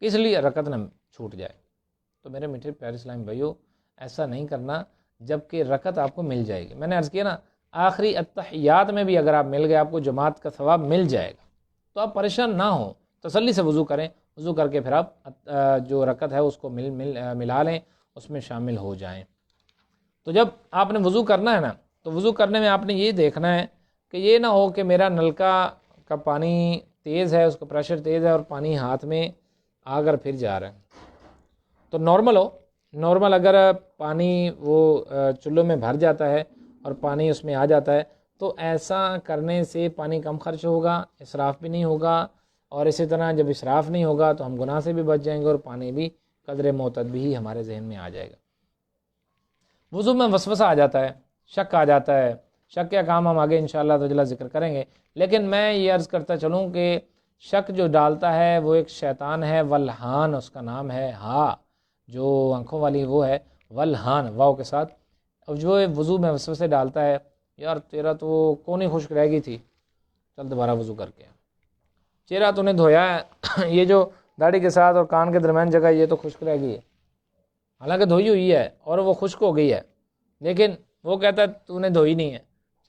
اس لیے رکعت نہ چھوٹ جائے۔ تو میرے میٹھے پیارے اسلامی بھائیو، ایسا نہیں کرنا جب کہ رکعت آپ کو مل جائے گی۔ میں نے عرض کیا نا آخری اتحیات میں بھی اگر آپ مل گئے آپ کو جماعت کا ثواب مل جائے گا، تو آپ پریشان نہ ہوں، تسلی سے وضو کریں، وضو کر کے پھر آپ جو رکعت ہے اس کو ملا لیں، اس میں شامل ہو جائیں۔ تو جب آپ نے وضو کرنا ہے نا تو وضو کرنے میں آپ نے یہ دیکھنا ہے کہ یہ نہ ہو کہ میرا نلکا کا پانی تیز ہے، اس کا پریشر تیز ہے اور پانی ہاتھ میں آ کر پھر جا رہا ہے، تو نارمل ہو، نارمل اگر پانی وہ چولہوں میں بھر جاتا ہے اور پانی اس میں آ جاتا ہے تو ایسا کرنے سے پانی کم خرچ ہوگا، اسراف بھی نہیں ہوگا، اور اسی طرح جب اسراف نہیں ہوگا تو ہم گناہ سے بھی بچ جائیں گے اور پانی بھی قدر معتدل بھی ہمارے ذہن میں آ جائے گا۔ وضو میں وسوسہ آ جاتا ہے، شک آ جاتا ہے، شک کا کام ہم آگے انشاءاللہ تعالی ذکر کریں گے، لیکن میں یہ عرض کرتا چلوں کہ شک جو ڈالتا ہے وہ ایک شیطان ہے، ولہان اس کا نام ہے، ہا جو آنکھوں والی وہ ہے، ولہان واو کے ساتھ، اور جو وضو میں وسوسے ڈالتا ہے، یار تیرا تو کونی خشک رہ گئی تھی، چل دوبارہ وضو کر کے، چہرہ تو نے دھویا ہے، یہ جو داڑھی کے ساتھ اور کان کے درمیان جگہ یہ تو خشک رہ گئی ہے، حالانکہ دھوئی ہوئی ہے اور وہ خشک ہو گئی ہے، لیکن وہ کہتا ہے تو نے دھوئی نہیں ہے،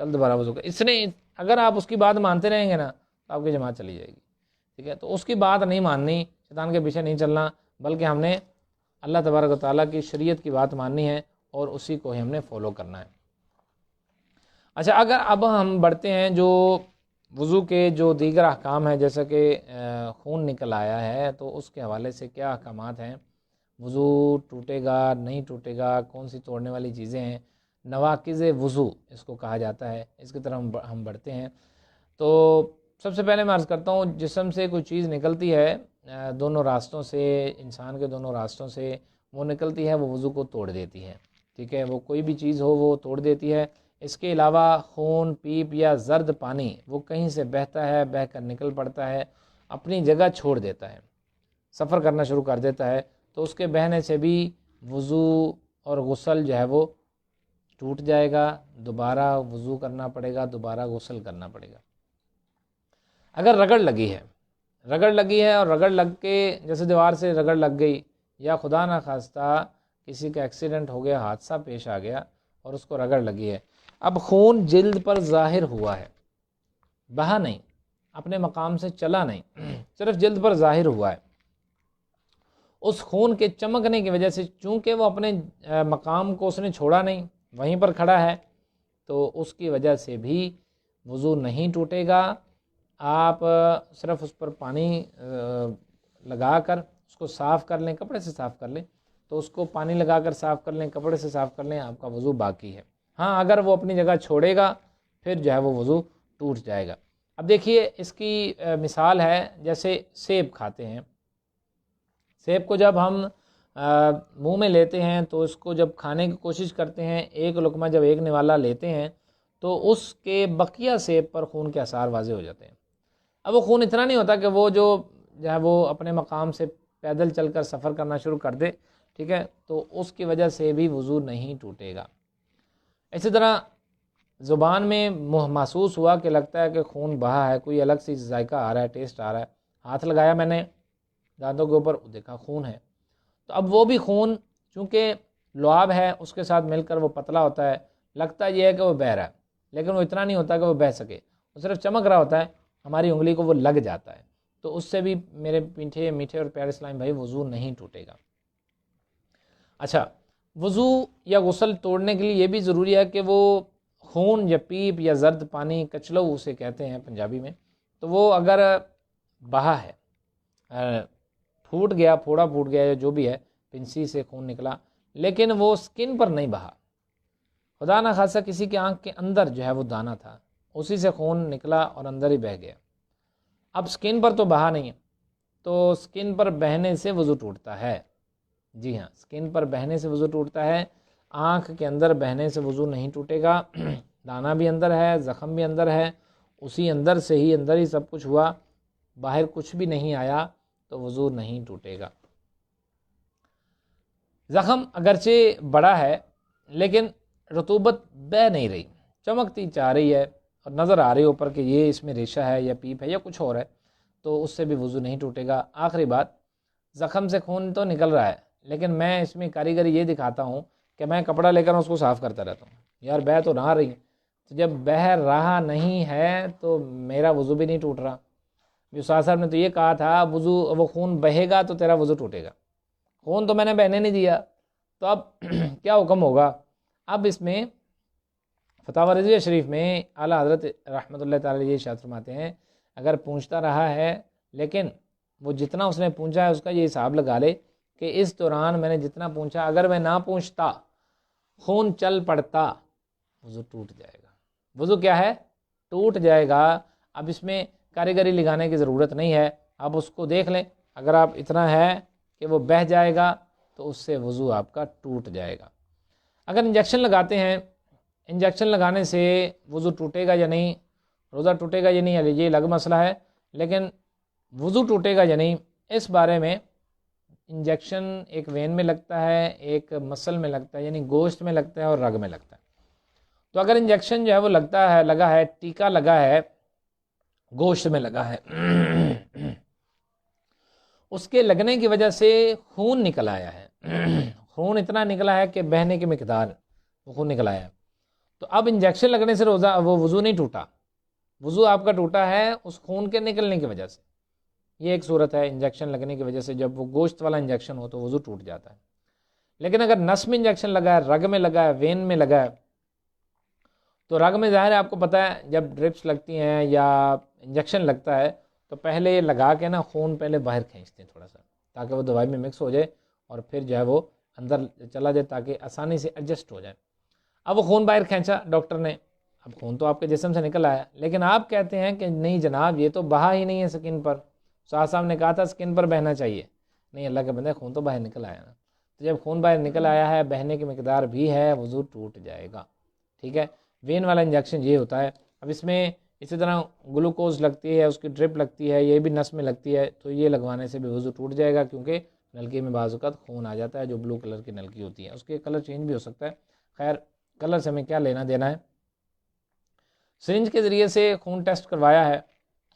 چل دوبارہ وضو کر۔ اس نے اگر آپ اس کی بات مانتے رہیں گے نا تو آپ کی جماعت چلی جائے گی، ٹھیک ہے؟ تو اس کی بات نہیں ماننی، شیطان کے پیچھے نہیں چلنا، بلکہ ہم نے اللہ تبارک و تعالیٰ کی شریعت کی بات ماننی ہے اور اسی کو ہی ہم نے فالو کرنا ہے۔ اچھا، اگر اب ہم بڑھتے ہیں جو وضو کے جو دیگر احکام ہیں، جیسا کہ خون نکل آیا ہے تو اس کے حوالے سے کیا احکامات ہیں، وضو ٹوٹے گا نہیں ٹوٹے گا، کون سی توڑنے والی چیزیں ہیں، نواقض وضو اس کو کہا جاتا ہے، اس کی طرف ہم بڑھتے ہیں۔ تو سب سے پہلے میں عرض کرتا ہوں، جسم سے کوئی چیز نکلتی ہے دونوں راستوں سے، انسان کے دونوں راستوں سے وہ نکلتی ہے، وہ وضو کو توڑ دیتی ہے، ٹھیک ہے؟ وہ کوئی بھی چیز ہو وہ توڑ دیتی ہے۔ اس کے علاوہ خون، پیپ یا زرد پانی وہ کہیں سے بہتا ہے، بہہ کر نکل پڑتا ہے، اپنی جگہ چھوڑ دیتا ہے، سفر کرنا شروع کر دیتا ہے، تو اس کے بہنے سے بھی وضو اور غسل جو ہے وہ ٹوٹ جائے گا، دوبارہ وضو کرنا پڑے گا، دوبارہ غسل کرنا پڑے گا۔ اگر رگڑ لگی ہے اور رگڑ لگ کے جیسے دیوار سے رگڑ لگ گئی، یا خدا نہ خواستہ کسی کا ایکسیڈنٹ ہو گیا، حادثہ پیش آ گیا اور اس کو رگڑ لگی ہے، اب خون جلد پر ظاہر ہوا ہے، بہا نہیں، اپنے مقام سے چلا نہیں، صرف جلد پر ظاہر ہوا ہے، اس خون کے چمکنے کی وجہ سے، چونکہ وہ اپنے مقام کو اس نے چھوڑا نہیں، وہیں پر کھڑا ہے، تو اس کی وجہ سے بھی وضو نہیں ٹوٹے گا۔ آپ صرف اس پر پانی لگا کر اس کو صاف کر لیں، کپڑے سے صاف کر لیں، تو اس کو پانی لگا کر صاف کر لیں، کپڑے سے صاف کر لیں، آپ کا وضو باقی ہے۔ ہاں، اگر وہ اپنی جگہ چھوڑے گا پھر جو ہے وہ وضو ٹوٹ جائے گا۔ اب دیکھیے اس کی مثال ہے، جیسے سیب کھاتے ہیں، سیب کو جب ہم منہ میں لیتے ہیں تو اس کو جب کھانے کی کوشش کرتے ہیں، ایک لقمہ جب ایک نوالا لیتے ہیں تو اس کے بقیہ سیب پر خون کے آثار واضح ہو جاتے ہیں۔ اب وہ خون اتنا نہیں ہوتا کہ وہ جو ہے وہ اپنے مقام سے پیدل چل کر سفر کرنا شروع کر دے، ٹھیک ہے؟ تو اس کی وجہ سے بھی وضو نہیں ٹوٹے گا۔ اسی طرح زبان میں محسوس ہوا کہ لگتا ہے کہ خون بہا ہے، کوئی الگ سی ذائقہ آ رہا ہے، ٹیسٹ آ رہا ہے، ہاتھ لگایا میں نے دانتوں کے اوپر، دیکھا خون ہے، تو اب وہ بھی خون چونکہ لعاب ہے اس کے ساتھ مل کر وہ پتلا ہوتا ہے، لگتا یہ ہے کہ وہ بہہ رہا ہے، لیکن وہ اتنا نہیں ہوتا کہ وہ بہہ سکے، وہ صرف چمک رہا ہوتا ہے، ہماری انگلی کو وہ لگ جاتا ہے، تو اس سے بھی میرے میٹھے اور پیارے اسلام بھائی وضو نہیں ٹوٹے گا۔ اچھا، وضو یا غسل توڑنے کے لیے یہ بھی ضروری ہے کہ وہ خون یا پیپ یا زرد پانی، کچلو اسے کہتے ہیں پنجابی میں، تو وہ اگر بہا ہے، پھوٹ گیا، پھوڑا پھوٹ گیا یا جو بھی ہے، پنسی سے خون نکلا، لیکن وہ سکن پر نہیں بہا، خدا نہ خاصہ کسی کی آنکھ کے اندر جو ہے وہ دانہ تھا، اسی سے خون نکلا اور اندر ہی بہہ گیا، اب سکن پر تو بہا نہیں ہے، تو سکن پر بہنے سے وضو ٹوٹتا ہے، جی ہاں، سکن پر بہنے سے وضو ٹوٹتا ہے، آنکھ کے اندر بہنے سے وضو نہیں ٹوٹے گا، دانہ بھی اندر ہے، زخم بھی اندر ہے، اسی اندر سے ہی اندر ہی سب کچھ ہوا، باہر کچھ بھی نہیں آیا، تو وضو نہیں ٹوٹے گا۔ زخم اگرچہ بڑا ہے لیکن رطوبت بہہ نہیں رہی، چمکتی چاہ رہی ہے اور نظر آ رہی ہے اوپر کہ یہ اس میں ریشہ ہے یا پیپ ہے یا کچھ اور ہے، تو اس سے بھی وضو نہیں ٹوٹے گا۔ آخری بات، زخم سے خون تو نکل رہا ہے لیکن میں اس میں کاریگری یہ دکھاتا ہوں کہ میں کپڑا لے کر اس کو صاف کرتا رہتا ہوں، یار بہہ تو نہ رہی، تو جب بہہ رہا نہیں ہے تو میرا وضو بھی نہیں ٹوٹ رہا۔ استاد صاحب نے تو یہ کہا تھا وضو، وہ خون بہے گا تو تیرا وضو ٹوٹے گا، خون تو میں نے بہنے نہیں دیا، تو اب کیا حکم ہوگا؟ اب اس میں فتاوی رضویہ شریف میں اعلیٰ حضرت رحمۃ اللہ تعالی یہ ارشاد فرماتے ہیں، اگر پونچھتا رہا ہے لیکن وہ جتنا اس نے پونچھا ہے اس کا یہ حساب لگا لے کہ اس دوران میں نے جتنا پونچھا، اگر میں نہ پونچھتا، خون چل پڑتا، وضو ٹوٹ جائے گا۔ وضو کیا ہے؟ ٹوٹ جائے گا۔ اب اس میں کاریگری لگانے کی ضرورت نہیں ہے، آپ اس کو دیکھ لیں، اگر آپ اتنا ہے کہ وہ بہہ جائے گا تو اس سے وضو آپ کا ٹوٹ جائے گا۔ اگر انجیکشن لگاتے ہیں، انجیکشن لگانے سے وضو ٹوٹے گا یا نہیں، روزہ ٹوٹے گا یا نہیں، یہ الگ مسئلہ ہے، لیکن وضو ٹوٹے گا یا نہیں، اس بارے میں انجیکشن ایک وین میں لگتا ہے، ایک مسل میں لگتا ہے، یعنی گوشت میں لگتا ہے اور رگ میں لگتا ہے۔ تو اگر انجیکشن جو ہے وہ لگا ہے، ٹیکا لگا ہے، گوشت میں لگا ہے، اس کے لگنے کی وجہ سے خون نکل آیا ہے، خون اتنا نکلا ہے کہ بہنے کی مقدار وہ خون نکل آیا ہے، تو اب انجیکشن لگنے سے وہ وضو نہیں ٹوٹا، وضو آپ کا ٹوٹا ہے اس خون کے نکلنے کی وجہ سے۔ یہ ایک صورت ہے انجیکشن لگنے کی وجہ سے، جب وہ گوشت والا انجیکشن ہو تو وضو ٹوٹ جاتا ہے۔ لیکن اگر نس میں انجیکشن لگا ہے، رگ میں لگا ہے، وین میں لگا ہے، تو رگ میں ظاہر ہے آپ کو پتہ ہے جب ڈرپس لگتی ہیں یا انجیکشن لگتا ہے تو پہلے یہ لگا کے نا خون پہلے باہر کھینچتے ہیں تھوڑا سا، تاکہ وہ دوائی میں مکس ہو جائے اور پھر جو ہے وہ اندر چلا جائے تاکہ آسانی سے ایڈجسٹ ہو جائے۔ اب وہ خون باہر کھینچا ڈاکٹر نے، اب خون تو آپ کے جسم سے نکل آیا، لیکن آپ کہتے ہیں کہ نہیں جناب یہ تو بہا ہی نہیں ہے سکن پر، شاہ صاحب نے کہا تھا سکن پر بہنا چاہیے، نہیں اللہ کے بندے خون تو باہر نکل آیا نا، تو جب خون باہر نکل آیا ہے، بہنے کی مقدار بھی ہے، وضو ٹوٹ جائے گا، ٹھیک ہے۔ وین والا انجیکشن یہ ہوتا ہے۔ اب اس میں اسی طرح گلوکوز لگتی ہے، اس کی ڈرپ لگتی ہے، یہ بھی نس میں لگتی ہے، تو یہ لگوانے سے بھی وضو ٹوٹ جائے گا، کیونکہ نلکی میں بعض اوقات خون آ جاتا ہے جو بلو کلر کی نلکی ہوتی ہے، اس کے کلر چینج بھی ہو سکتا ہے، خیر کلر سے ہمیں کیا لینا دینا ہے۔ سرنج کے ذریعے سے خون ٹیسٹ کروایا ہے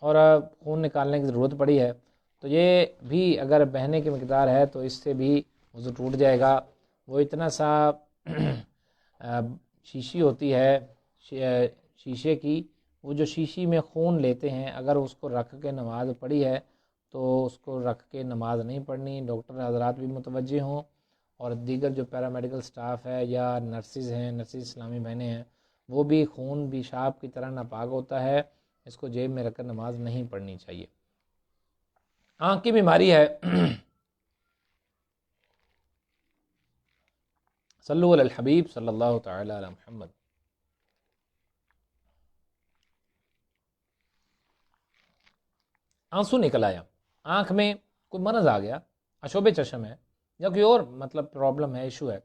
اور خون نکالنے کی ضرورت پڑی ہے، تو یہ بھی اگر بہنے کی مقدار ہے تو اس سے بھی وضو ٹوٹ جائے گا۔ وہ اتنا سا شیشی ہوتی ہے شیشے کی، وہ جو شیشی میں خون لیتے ہیں، اگر اس کو رکھ کے نماز پڑھی ہے تو اس کو رکھ کے نماز نہیں پڑھنی، ڈاکٹر حضرات بھی متوجہ ہوں اور دیگر جو پیرامیڈیکل سٹاف ہے یا نرسز ہیں، نرسز اسلامی بہنیں ہیں، وہ بھی، خون بھی شاب کی طرح ناپاک ہوتا ہے، اس کو جیب میں رکھ کر نماز نہیں پڑھنی چاہیے۔ آنکھ کی بیماری ہے، صلو علی الحبیب صلی اللہ تعالی علی محمد۔ آنسو نکل آیا، آنکھ میں کوئی مرض آ گیا، اشوب چشم ہے یا کوئی اور مطلب پرابلم ہے، ایشو ہے،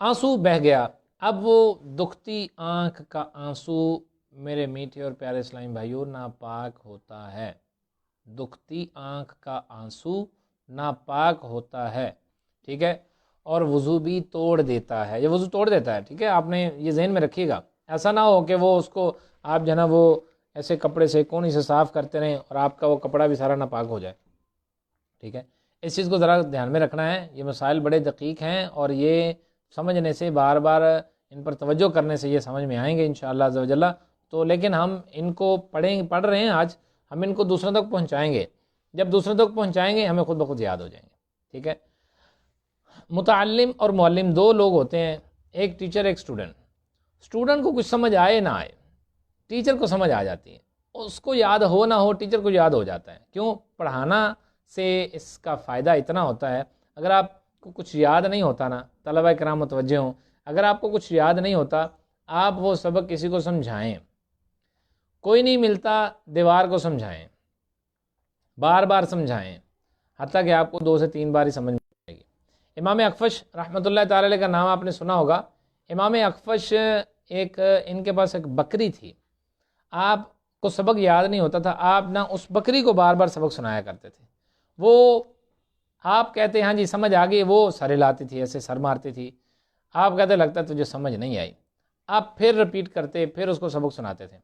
آنسو بہہ گیا۔ اب وہ دکھتی آنکھ کا آنسو میرے میٹھے اور پیارے اسلامی بھائیوں ناپاک ہوتا ہے، دکھتی آنکھ کا آنسو ناپاک ہوتا ہے، ٹھیک ہے، اور وضو بھی توڑ دیتا ہے، یہ وضو توڑ دیتا ہے، ٹھیک ہے، آپ نے یہ ذہن میں رکھیے گا، ایسا نہ ہو کہ وہ اس کو آپ جو ہے نا وہ ایسے کپڑے سے کونی سے صاف کرتے رہیں اور آپ کا وہ کپڑا بھی سارا ناپاک ہو جائے، ٹھیک ہے، اس چیز کو ذرا دھیان میں رکھنا ہے۔ یہ مسائل بڑے دقیق ہیں اور یہ سمجھنے سے، بار بار ان پر توجہ کرنے سے یہ سمجھ میں آئیں گے انشاءاللہ عز و جل، تو لیکن ہم ان کو پڑھ رہے ہیں آج، ہم ان کو دوسروں تک پہنچائیں گے، جب دوسروں تک پہنچائیں گے ہمیں خود بخود یاد ہو جائیں گے، ٹھیک ہے۔ متعلم اور معلم دو لوگ ہوتے ہیں، ایک ٹیچر ایک اسٹوڈنٹ، اسٹوڈنٹ کو کچھ سمجھ آئے نہ آئے، ٹیچر کو سمجھ آ جاتی ہے، اس کو یاد ہو نہ ہو ٹیچر کو یاد ہو جاتا ہے، کیوں؟ پڑھانا سے اس کا فائدہ اتنا ہوتا ہے، اگر آپ کو کچھ یاد نہیں ہوتا نا، طلبہ کرام متوجہ ہوں، اگر آپ کو کچھ یاد نہیں ہوتا، آپ وہ سبق کسی کو سمجھائیں، کوئی نہیں ملتا دیوار کو سمجھائیں، بار بار سمجھائیں، حتیٰ کہ آپ کو 2 سے 3 بار ہی سمجھ میں آئے گی۔ امام اخفش رحمۃ اللہ تعالی علیہ کا نام آپ نے سنا ہوگا۔ امام اخفش ان کے پاس ایک بکری تھی، آپ کو سبق یاد نہیں ہوتا تھا، آپ نہ اس بکری کو بار بار سبق سنایا کرتے تھے، وہ آپ کہتے ہیں ہاں جی سمجھ آ گئی، وہ سر ہلاتی تھی، ایسے سر مارتی تھی، آپ کہتے لگتا ہے تجھے سمجھ نہیں آئی، آپ پھر رپیٹ کرتے، پھر اس کو سبق سناتے تھے،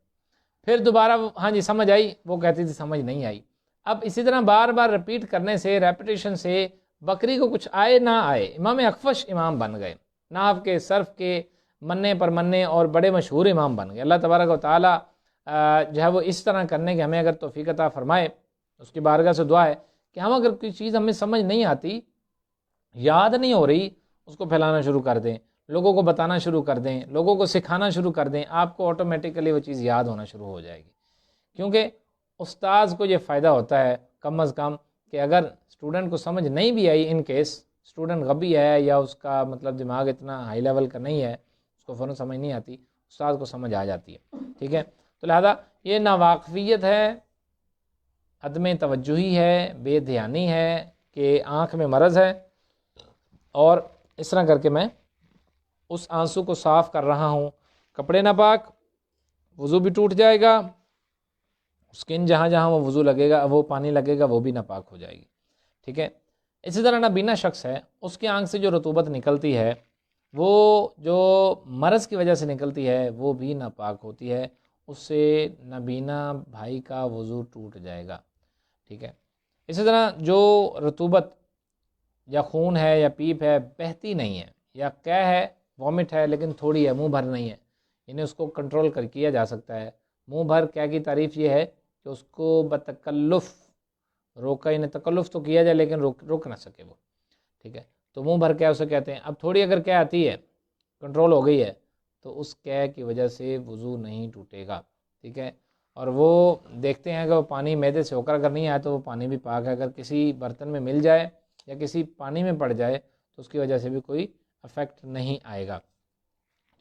پھر دوبارہ ہاں جی سمجھ آئی، وہ کہتی تھی سمجھ نہیں آئی۔ اب اسی طرح بار بار رپیٹ کرنے سے، ریپیٹیشن سے بکری کو کچھ آئے نہ آئے، امام اخفش امام بن گئے، نحو کے، صرف کے، مننے پر مننے اور بڑے مشہور امام بن گئے۔ اللہ تبارک و تعالی جو ہے وہ اس طرح کرنے کے ہمیں اگر توفیق عطا فرمائے، اس کی بارگاہ سے دعا ہے کہ ہم اگر کوئی چیز ہمیں سمجھ نہیں آتی، یاد نہیں ہو رہی، اس کو پھیلانا شروع کر دیں، لوگوں کو بتانا شروع کر دیں، لوگوں کو سکھانا شروع کر دیں، آپ کو آٹومیٹیکلی وہ چیز یاد ہونا شروع ہو جائے گی، کیونکہ استاذ کو یہ فائدہ ہوتا ہے کم از کم کہ اگر اسٹوڈنٹ کو سمجھ نہیں بھی آئی، ان کیس اسٹوڈنٹ غبی ہے یا اس کا مطلب دماغ اتنا ہائی لیول کا نہیں ہے، اس کو فوراً سمجھ نہیں آتی، استاذ کو سمجھ آ جاتی ہے، ٹھیک ہے۔ تو لہذا یہ ناواقفیت ہے، عدم توجہی ہے، بے دھیانی ہے کہ آنکھ میں مرض ہے، اور اس طرح کر کے میں اس آنسو کو صاف کر رہا ہوں، کپڑے ناپاک، وضو بھی ٹوٹ جائے گا، اسکن جہاں جہاں وہ وضو لگے گا، وہ پانی لگے گا، وہ بھی ناپاک ہو جائے گی، ٹھیک ہے۔ اسی طرح نابینا شخص ہے، اس کی آنکھ سے جو رطوبت نکلتی ہے وہ جو مرض کی وجہ سے نکلتی ہے وہ بھی ناپاک ہوتی ہے، اس سے نابینا بھائی کا وضو ٹوٹ جائے گا، ٹھیک ہے۔ اسی طرح جو رطوبت یا خون ہے یا پیپ ہے بہتی نہیں ہے، یا قے ہے، وامٹ ہے لیکن تھوڑی ہے، منہ بھر نہیں ہے، یعنی اس کو کنٹرول کیا جا سکتا ہے۔ منہ بھر قے کی تعریف یہ ہے کہ اس کو بتکلف روکا، یعنی تکلف تو کیا جائے لیکن روک نہ سکے وہ، ٹھیک ہے، تو منہ بھر قے اسے کہتے ہیں۔ اب تھوڑی اگر قے آتی ہے، کنٹرول ہو گئی ہے، تو اس قے کی وجہ سے وضو نہیں ٹوٹے گا، ٹھیک ہے۔ اور وہ دیکھتے ہیں کہ وہ پانی معدے سے ہو کر اگر نہیں آیا تو وہ پانی بھی پاک ہے، اگر کسی برتن میں مل جائے یا کسی پانی میں پڑ جائے تو اس کی وجہ سے بھی کوئی افیکٹ نہیں آئے گا۔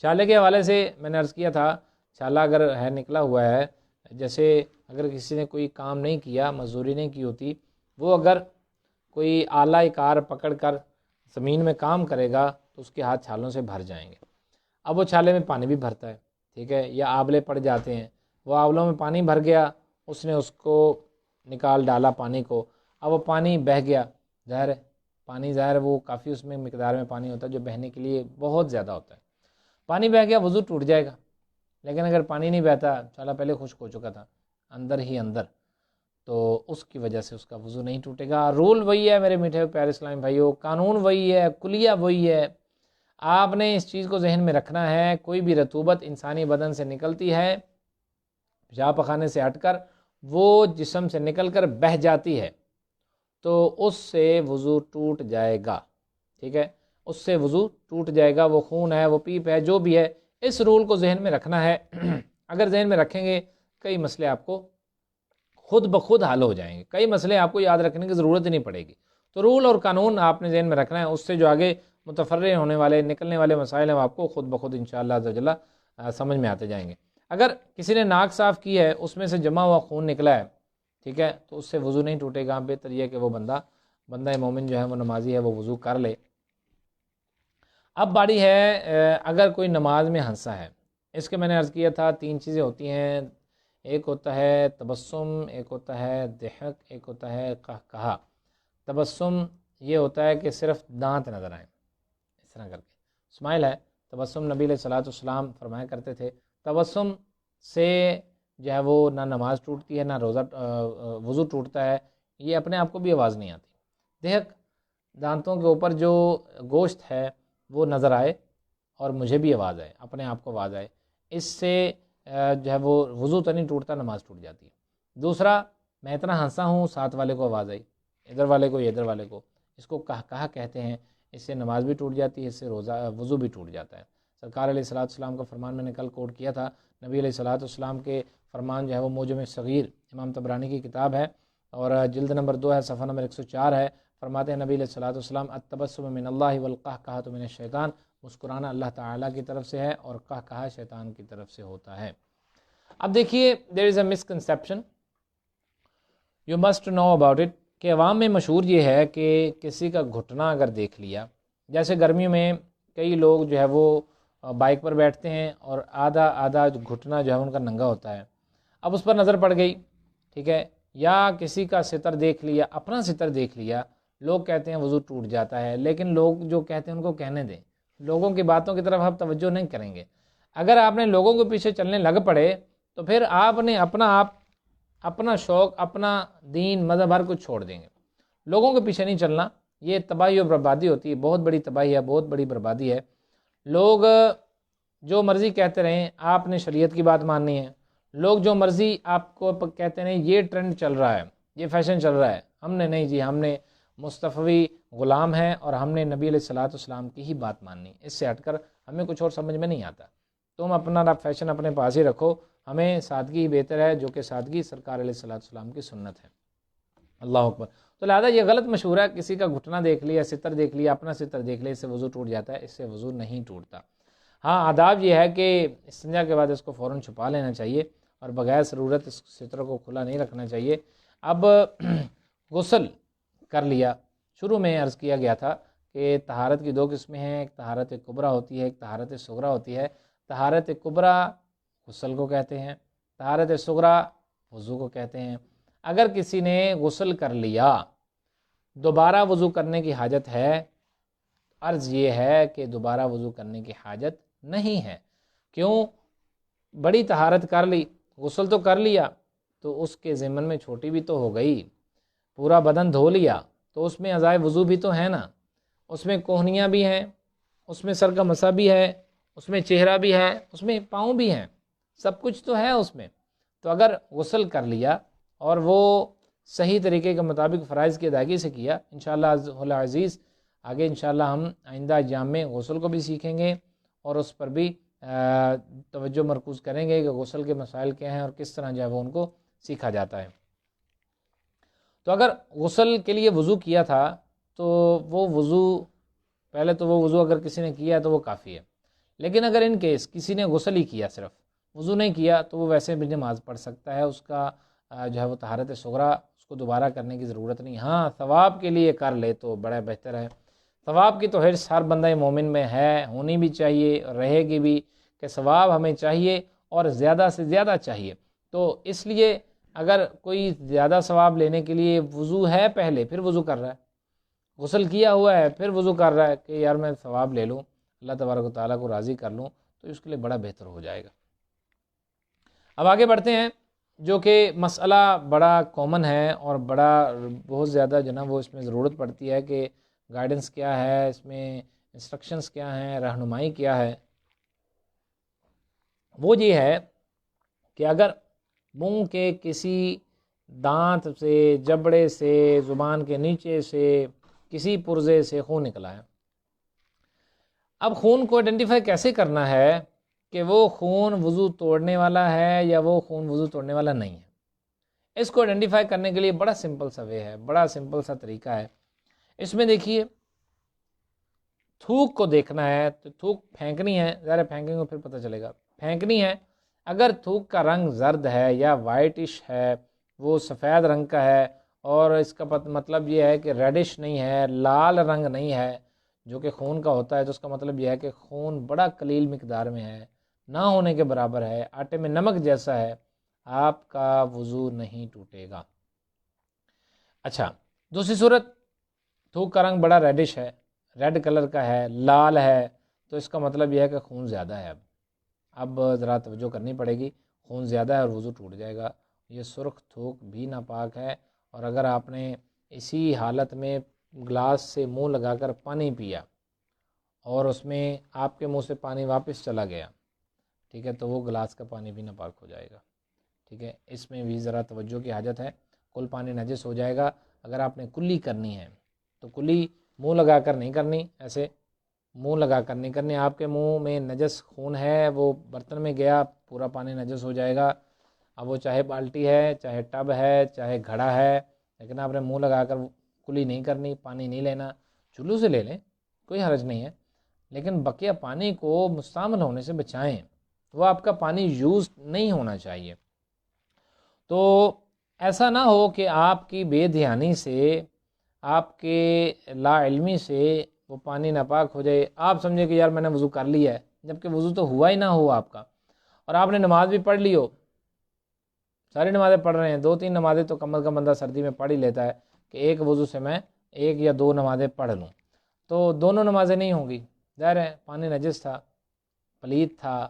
چھالے کے حوالے سے میں نے عرض کیا تھا، چھالا اگر ہے نکلا ہوا ہے، جیسے اگر کسی نے کوئی کام نہیں کیا، مزدوری نہیں کی ہوتی، وہ اگر کوئی آلہ کار پکڑ کر زمین میں کام کرے گا تو اس کے ہاتھ چھالوں سے بھر جائیں گے۔ اب وہ چھالے میں پانی بھی بھرتا ہے، ٹھیک ہے، یا آبلے پڑ جاتے ہیں، وہ آبلوں میں پانی بھر گیا، اس نے اس کو نکال ڈالا پانی کو، اب وہ پانی بہہ گیا، ظاہر ہے پانی ظاہر ہے وہ کافی اس میں مقدار میں پانی ہوتا ہے جو بہنے کے لیے بہت زیادہ ہوتا ہے، پانی بہہ گیا، وضو ٹوٹ جائے گا۔ لیکن اگر پانی نہیں بہتا، چھالا پہلے خشک ہو چکا تھا اندر ہی اندر، تو اس کی وجہ سے اس کا وضو نہیں ٹوٹے گا۔ رول وہی ہے میرے میٹھے پیارے اسلامی بھائیو، قانون وہی ہے، کلیہ وہی ہے، آپ نے اس چیز کو ذہن میں رکھنا ہے۔ کوئی بھی رطوبت انسانی بدن سے نکلتی ہے، پیشاب پخانے سے ہٹ کر وہ جسم سے نکل کر بہہ جاتی ہے تو اس سے وضو ٹوٹ جائے گا، ٹھیک ہے، اس سے وضو ٹوٹ جائے گا، وہ خون ہے، وہ پیپ ہے، جو بھی ہے، اس رول کو ذہن میں رکھنا ہے۔ اگر ذہن میں رکھیں گے کئی مسئلے آپ کو خود بخود حل ہو جائیں گے، کئی مسئلے آپ کو یاد رکھنے کی ضرورت ہی نہیں پڑے گی۔ تو رول اور قانون آپ نے ذہن میں رکھنا ہے، اس سے جو آگے متفرع ہونے والے نکلنے والے مسائل ہیں وہ آپ کو خود بخود انشاءاللہ عز و جل سمجھ میں آتے جائیں گے۔ اگر کسی نے ناک صاف کی ہے، اس میں سے جمع ہوا خون نکلا ہے، ٹھیک ہے، تو اس سے وضو نہیں ٹوٹے گا، بہتر یہ کہ وہ بندہ مومن جو ہے وہ نمازی ہے وہ وضو کر لے۔ اب باری ہے اگر کوئی نماز میں ہنسا ہے، اس کے میں نے عرض کیا تھا 3 چیزیں ہوتی ہیں، ایک ہوتا ہے تبسم، ایک ہوتا ہے ضحک، ایک ہوتا ہے قہقہا۔ تبسم یہ ہوتا ہے کہ صرف دانت نظر آئیں، اس طرح کر کے اسمائل ہے تبسم۔ نبی علیہ الصلوۃ والسلام فرمایا کرتے تھے تبسم سے جو ہے وہ نہ نماز ٹوٹتی ہے نہ روزہ وضو ٹوٹتا ہے، یہ اپنے آپ کو بھی آواز نہیں آتی۔ ضحک دانتوں کے اوپر جو گوشت ہے وہ نظر آئے اور مجھے بھی آواز آئے، اپنے آپ کو آواز آئے، اس سے جو ہے وہ وضو تو نہیں ٹوٹتا، نماز ٹوٹ جاتی ہے۔ دوسرا، میں اتنا ہنسا ہوں ساتھ والے کو آواز آئی، ادھر والے کو ادھر والے کو، اس کو قہقہا کہتے ہیں، اس سے نماز بھی ٹوٹ جاتی ہے، اس سے وضو بھی ٹوٹ جاتا ہے۔ سرکار علیہ الصلوۃ والسلام کا فرمان میں نے کل کوٹ کیا تھا، نبی علیہ الصلوۃ والسلام کے فرمان جو ہے وہ معجم صغیر امام طبرانی کی کتاب ہے اور جلد نمبر 2 ہے، صفحہ نمبر 104 ہے۔ فرماتے ہیں نبی علیہ الصلوۃ والسلام التبسم من اللہ والقہقہۃ من الشیطان، مسکرانا اللہ تعالیٰ کی طرف سے ہے اور قہقہا شیطان کی طرف سے ہوتا ہے۔ اب دیکھیے there is a misconception you must know about it، کہ عوام میں مشہور یہ ہے کہ کسی کا گھٹنا اگر دیکھ لیا، جیسے گرمیوں میں کئی لوگ جو ہے وہ بائک پر بیٹھتے ہیں اور آدھا گھٹنا جو ہے ان کا ننگا ہوتا ہے، اب اس پر نظر پڑ گئی، ٹھیک ہے، یا کسی کا ستر دیکھ لیا، اپنا ستر دیکھ لیا، لوگ کہتے ہیں وضو ٹوٹ جاتا ہے، لیکن لوگ جو کہتے ہیں ان کو کہنے دیں، لوگوں کی باتوں کی طرف آپ توجہ نہیں کریں گے۔ اگر آپ نے لوگوں کے پیچھے چلنے لگ پڑے تو پھر آپ نے اپنا شوق، اپنا دین، مذہب ہر کچھ چھوڑ دیں گے۔ لوگوں کے پیچھے نہیں چلنا، یہ تباہی اور بربادی ہوتی ہے، بہت بڑی تباہی ہے، بہت بڑی بربادی ہے۔ لوگ جو مرضی کہتے رہیں، آپ نے شریعت کی بات ماننی ہے۔ لوگ جو مرضی آپ کو کہتے رہیں یہ ٹرینڈ چل رہا ہے، یہ فیشن چل رہا ہے، ہم نے نہیں جی، ہم نے مصطفی غلام ہیں اور ہم نے نبی علیہ الصلوۃ والسلام کی ہی بات ماننی، اس سے ہٹ کر ہمیں کچھ اور سمجھ میں نہیں آتا۔ تم اپنا فیشن اپنے پاس ہی رکھو، ہمیں سادگی ہی بہتر ہے، جو کہ سادگی سرکار علیہ الصلوۃ والسلام کی سنت ہے۔ اللہ اکبر۔ تو لہٰذا یہ غلط مشورہ ہے، کسی کا گھٹنا دیکھ لیا، ستر دیکھ لیا، اپنا ستر دیکھ لیا، اس سے وضو ٹوٹ جاتا ہے، اس سے وضو نہیں ٹوٹتا۔ ہاں آداب یہ ہے کہ استنجا کے بعد اس کو فوراً چھپا لینا چاہیے اور بغیر ضرورت اس ستر کو کھلا نہیں رکھنا چاہیے۔ اب غسل کر لیا، شروع میں عرض کیا گیا تھا کہ طہارت کی 2 قسمیں ہیں، ایک طہارت کبریٰ ہوتی ہے، ایک طہارت صغریٰ ہوتی ہے۔ طہارت کبریٰ غسل کو کہتے ہیں، طہارت صغریٰ وضو کو کہتے ہیں۔ اگر کسی نے غسل کر لیا، دوبارہ وضو کرنے کی حاجت ہے؟ عرض یہ ہے کہ دوبارہ وضو کرنے کی حاجت نہیں ہے۔ کیوں؟ بڑی طہارت کر لی، غسل تو کر لیا، تو اس کے ضمن میں چھوٹی بھی تو ہو گئی، پورا بدن دھو لیا تو اس میں اعضائے وضو بھی تو ہے نا، اس میں کوہنیاں بھی ہیں، اس میں سر کا مسح بھی ہے، اس میں چہرہ بھی ہے، اس میں پاؤں بھی ہیں، سب کچھ تو ہے اس میں۔ تو اگر غسل کر لیا اور وہ صحیح طریقے کے مطابق فرائض کی ادائیگی سے کیا، انشاءاللہ عزیز آگے انشاءاللہ ہم آئندہ ایام میں غسل کو بھی سیکھیں گے اور اس پر بھی توجہ مرکوز کریں گے کہ غسل کے مسائل کیا ہیں اور کس طرح جو ہے وہ ان کو سیکھا جاتا ہے۔ تو اگر غسل کے لیے وضو کیا تھا تو وہ وضو، پہلے تو وہ وضو اگر کسی نے کیا تو وہ کافی ہے، لیکن اگر ان کیس کسی نے غسل ہی کیا، صرف وضو نہیں کیا، تو وہ ویسے بھی نماز پڑھ سکتا ہے، اس کا جو ہے وہ طہارت صغریٰ اس کو دوبارہ کرنے کی ضرورت نہیں۔ ہاں ثواب کے لیے کر لے تو بڑا بہتر ہے۔ ثواب کی تو حرص ہر بندہ مومن میں ہے، ہونی بھی چاہیے اور رہے گی بھی، کہ ثواب ہمیں چاہیے اور زیادہ سے زیادہ چاہیے۔ تو اس لیے اگر کوئی زیادہ ثواب لینے کے لیے وضو ہے پہلے، پھر وضو کر رہا ہے، غسل کیا ہوا ہے پھر وضو کر رہا ہے کہ یار میں ثواب لے لوں، اللہ تبارک و تعالیٰ کو راضی کر لوں، تو اس کے لیے بڑا بہتر ہو جائے گا۔ اب آگے بڑھتے ہیں، جو کہ مسئلہ بڑا کامن ہے اور بڑا بہت زیادہ جو نا وہ اس میں ضرورت پڑتی ہے کہ گائیڈنس کیا ہے اس میں، انسٹرکشنز کیا ہیں، رہنمائی کیا ہے۔ وہ یہ ہے کہ اگر منہ کے کسی دانت سے، جبڑے سے، زبان کے نیچے سے، کسی پرزے سے خون نکلا ہے، اب خون کو آئیڈینٹیفائی کیسے کرنا ہے کہ وہ خون وضو توڑنے والا ہے یا وہ خون وضو توڑنے والا نہیں ہے؟ اس کو آئیڈینٹیفائی کرنے کے لیے بڑا سمپل سا وے ہے، بڑا سمپل سا طریقہ ہے۔ اس میں دیکھیے، تھوک کو دیکھنا ہے تو تھوک پھینکنی ہے، ظاہر پھینکیں گے پھر پتہ چلے گا، پھینکنی ہے۔ اگر تھوک کا رنگ زرد ہے یا وائٹش ہے، وہ سفید رنگ کا ہے اور اس کا مطلب یہ ہے کہ ریڈش نہیں ہے، لال رنگ نہیں ہے جو کہ خون کا ہوتا ہے، تو اس کا مطلب یہ ہے کہ خون بڑا قلیل مقدار میں ہے، نہ ہونے کے برابر ہے، آٹے میں نمک جیسا ہے، آپ کا وضو نہیں ٹوٹے گا۔ اچھا، دوسری صورت، تھوک کا رنگ بڑا ریڈش ہے، ریڈ کلر کا ہے، لال ہے، تو اس کا مطلب یہ ہے کہ خون زیادہ ہے، اب ذرا توجہ کرنی پڑے گی، خون زیادہ ہے اور وضو ٹوٹ جائے گا۔ یہ سرخ تھوک بھی ناپاک ہے، اور اگر آپ نے اسی حالت میں گلاس سے منہ لگا کر پانی پیا اور اس میں آپ کے منہ سے پانی واپس چلا گیا، ٹھیک ہے، تو وہ گلاس کا پانی بھی ناپاک ہو جائے گا، ٹھیک ہے، اس میں بھی ذرا توجہ کی حاجت ہے، کل پانی نجس ہو جائے گا۔ اگر آپ نے کلی کرنی ہے تو کلی منہ لگا کر نہیں کرنی، ایسے منہ لگا کر نہیں کرنی، آپ کے منہ میں نجس خون ہے، وہ برتن میں گیا، پورا پانی نجس ہو جائے گا، اب وہ چاہے بالٹی ہے، چاہے ٹب ہے، چاہے گھڑا ہے، لیکن آپ نے منہ لگا کر کلی نہیں کرنی، پانی نہیں لینا، چلو سے لے لیں، کوئی حرج نہیں ہے، لیکن بقیہ پانی کو مستعمل ہونے سے بچائیں، وہ آپ کا پانی یوز نہیں ہونا چاہیے۔ تو ایسا نہ ہو کہ آپ کی بے دھیانی سے، آپ کے لا علمی سے وہ پانی ناپاک ہو جائے، آپ سمجھے کہ یار میں نے وضو کر لیا ہے، جبکہ وضو تو ہوا ہی نہ ہوا آپ کا، اور آپ نے نماز بھی پڑھ لی ہو، ساری نمازیں پڑھ رہے ہیں، 2-3 نمازیں تو کم از کم بندہ سردی میں پڑھ ہی لیتا ہے کہ ایک وضو سے میں 1 یا 2 نمازیں پڑھ لوں، تو دونوں نمازیں نہیں ہوں گی، ظاہر ہے پانی نجس تھا، پلید تھا،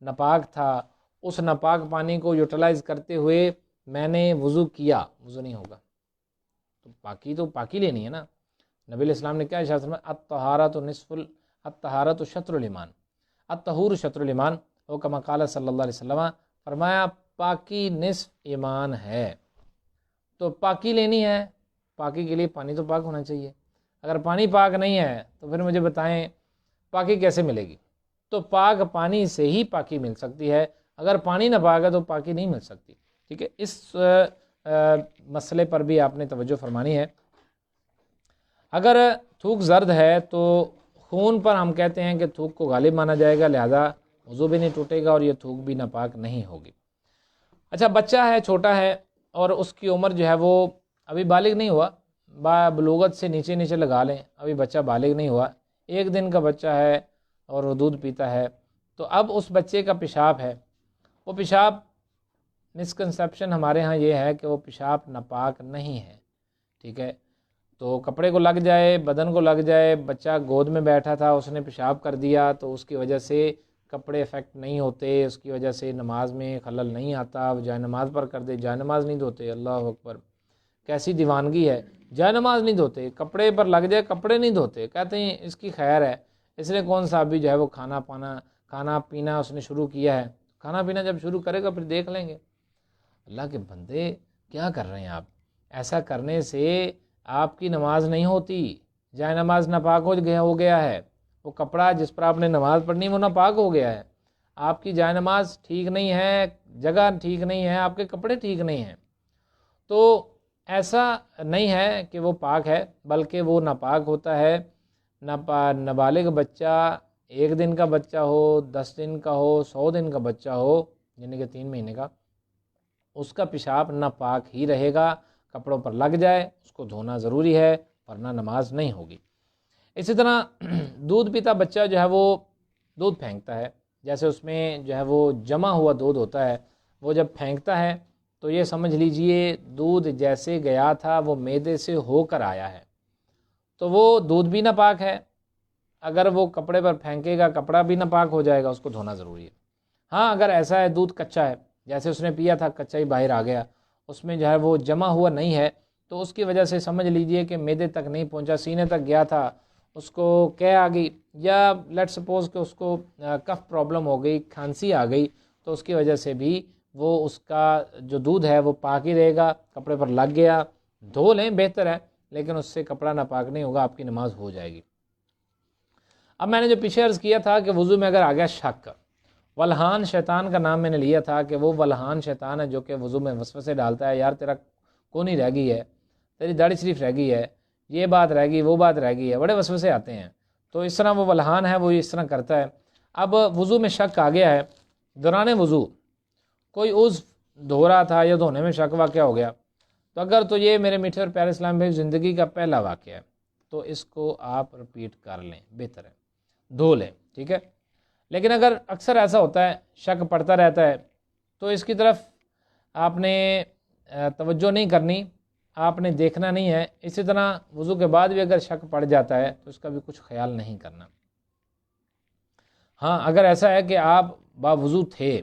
ناپاک تھا، اس ناپاک پانی کو یوٹیلائز کرتے ہوئے میں نے وضو کیا، وضو نہیں ہوگا، تو پاکی لینی ہے نا۔ نبی علیہ السلام نے کیا ارشاد فرمایا، الطہارۃ شطر الایمان، الطہور شطر الایمان، او کما قال صلی اللہ علیہ وسلم، فرمایا پاکی نصف ایمان ہے۔ تو پاکی لینی ہے، پاکی کے لیے پانی تو پاک ہونا چاہیے، اگر پانی پاک نہیں ہے تو پھر مجھے بتائیں پاکی کیسے ملے گی؟ تو پاک پانی سے ہی پاکی مل سکتی ہے، اگر پانی نہ پاک ہے تو پاکی نہیں مل سکتی، ٹھیک ہے۔ اس مسئلے پر بھی آپ نے توجہ فرمانی ہے۔ اگر تھوک زرد ہے تو خون پر ہم کہتے ہیں کہ تھوک کو غالب مانا جائے گا، لہذا وضو بھی نہیں ٹوٹے گا اور یہ تھوک بھی ناپاک نہیں ہوگی۔ اچھا، بچہ ہے، چھوٹا ہے، اور اس کی عمر جو ہے وہ ابھی بالغ نہیں ہوا، بلوغت سے نیچے لگا لیں، ابھی بچہ بالغ نہیں ہوا، 1 دن کا بچہ ہے اور وہ دودھ پیتا ہے، تو اب اس بچے کا پیشاب ہے، وہ پیشاب مسکنسیپشن ہمارے ہاں یہ ہے کہ وہ پیشاب ناپاک نہیں ہے، ٹھیک ہے، تو کپڑے کو لگ جائے، بدن کو لگ جائے، بچہ گود میں بیٹھا تھا اس نے پیشاب کر دیا تو اس کی وجہ سے کپڑے افیکٹ نہیں ہوتے، اس کی وجہ سے نماز میں خلل نہیں آتا، وہ جائے نماز پر کر دے، جائے نماز نہیں دھوتے، اللہ اکبر، کیسی دیوانگی ہے، جائے نماز نہیں دھوتے، کپڑے پر لگ جائے کپڑے نہیں دھوتے، کہتے ہیں اس کی خیر ہے، اس نے کون سا ابھی جو ہے وہ کھانا پینا اس نے شروع کیا ہے، کھانا پینا جب شروع کرے گا پھر دیکھ لیں گے۔ اللہ کے بندے کیا کر رہے ہیں آپ؟ ایسا کرنے سے آپ کی نماز نہیں ہوتی، جائے نماز ناپاک ہو گیا ہے، وہ کپڑا جس پر آپ نے نماز پڑھنی وہ ناپاک ہو گیا ہے، آپ کی جائے نماز ٹھیک نہیں ہے، جگہ ٹھیک نہیں ہے، آپ کے کپڑے ٹھیک نہیں ہیں، تو ایسا نہیں ہے کہ وہ پاک ہے، بلکہ وہ ناپاک ہوتا ہے۔ نابالغ بچہ 1 دن کا بچہ ہو، 10 دن کا ہو، 100 دن کا بچہ ہو، یعنی کہ 3 مہینے کا، اس کا پیشاب ناپاک ہی رہے گا، کپڑوں پر لگ جائے اس کو دھونا ضروری ہے ورنہ نماز نہیں ہوگی۔ اسی طرح دودھ پیتا بچہ جو ہے وہ دودھ پھینکتا ہے، جیسے اس میں جو ہے وہ جمع ہوا دودھ ہوتا ہے، وہ جب پھینکتا ہے تو یہ سمجھ لیجئے دودھ جیسے گیا تھا وہ معدے سے ہو کر آیا ہے، تو وہ دودھ بھی ناپاک ہے، اگر وہ کپڑے پر پھینکے گا کپڑا بھی ناپاک ہو جائے گا، اس کو دھونا ضروری ہے۔ ہاں اگر ایسا ہے دودھ کچا ہے، جیسے اس نے پیا تھا کچا ہی باہر آ گیا، اس میں جو ہے وہ جمع ہوا نہیں ہے، تو اس کی وجہ سے سمجھ لیجئے کہ معدے تک نہیں پہنچا، سینے تک گیا تھا، اس کو کہہ آ گئی، یا لیٹ سپوز کہ اس کو کف پرابلم ہو گئی، کھانسی آ گئی، تو اس کی وجہ سے بھی وہ اس کا جو دودھ ہے وہ پاک ہی رہے گا، کپڑے پر لگ گیا دھو لیں بہتر ہے، لیکن اس سے کپڑا ناپاک نہیں ہوگا، آپ کی نماز ہو جائے گی۔ اب میں نے جو پیچھے عرض کیا تھا کہ وضو میں اگر آ گیا شک، ولہان شیطان کا نام میں نے لیا تھا کہ وہ ولہان شیطان ہے جو کہ وضو میں وسوسے ڈالتا ہے، یار تیرا کونی رہ گئی ہے، تیری داڑھی شریف رہ گئی ہے، یہ بات رہ گئی، وہ بات رہ گئی ہے، بڑے وسوسے آتے ہیں، تو اس طرح وہ ولہان ہے، وہ اس طرح کرتا ہے۔ اب وضو میں شک آ گیا ہے، دوران وضو کوئی عضو دھو رہا تھا یا دھونے میں شک واقعہ ہو گیا، تو اگر تو یہ میرے میٹھے اور پیارے اسلام بھائی زندگی کا پہلا واقعہ ہے تو اس کو آپ رپیٹ کر لیں، بہتر ہے، دھو لیں، ٹھیک ہے۔ لیکن اگر اکثر ایسا ہوتا ہے شک پڑتا رہتا ہے تو اس کی طرف آپ نے توجہ نہیں کرنی، آپ نے دیکھنا نہیں ہے، اسی طرح وضو کے بعد بھی اگر شک پڑ جاتا ہے تو اس کا بھی کچھ خیال نہیں کرنا۔ ہاں اگر ایسا ہے کہ آپ باوضو تھے،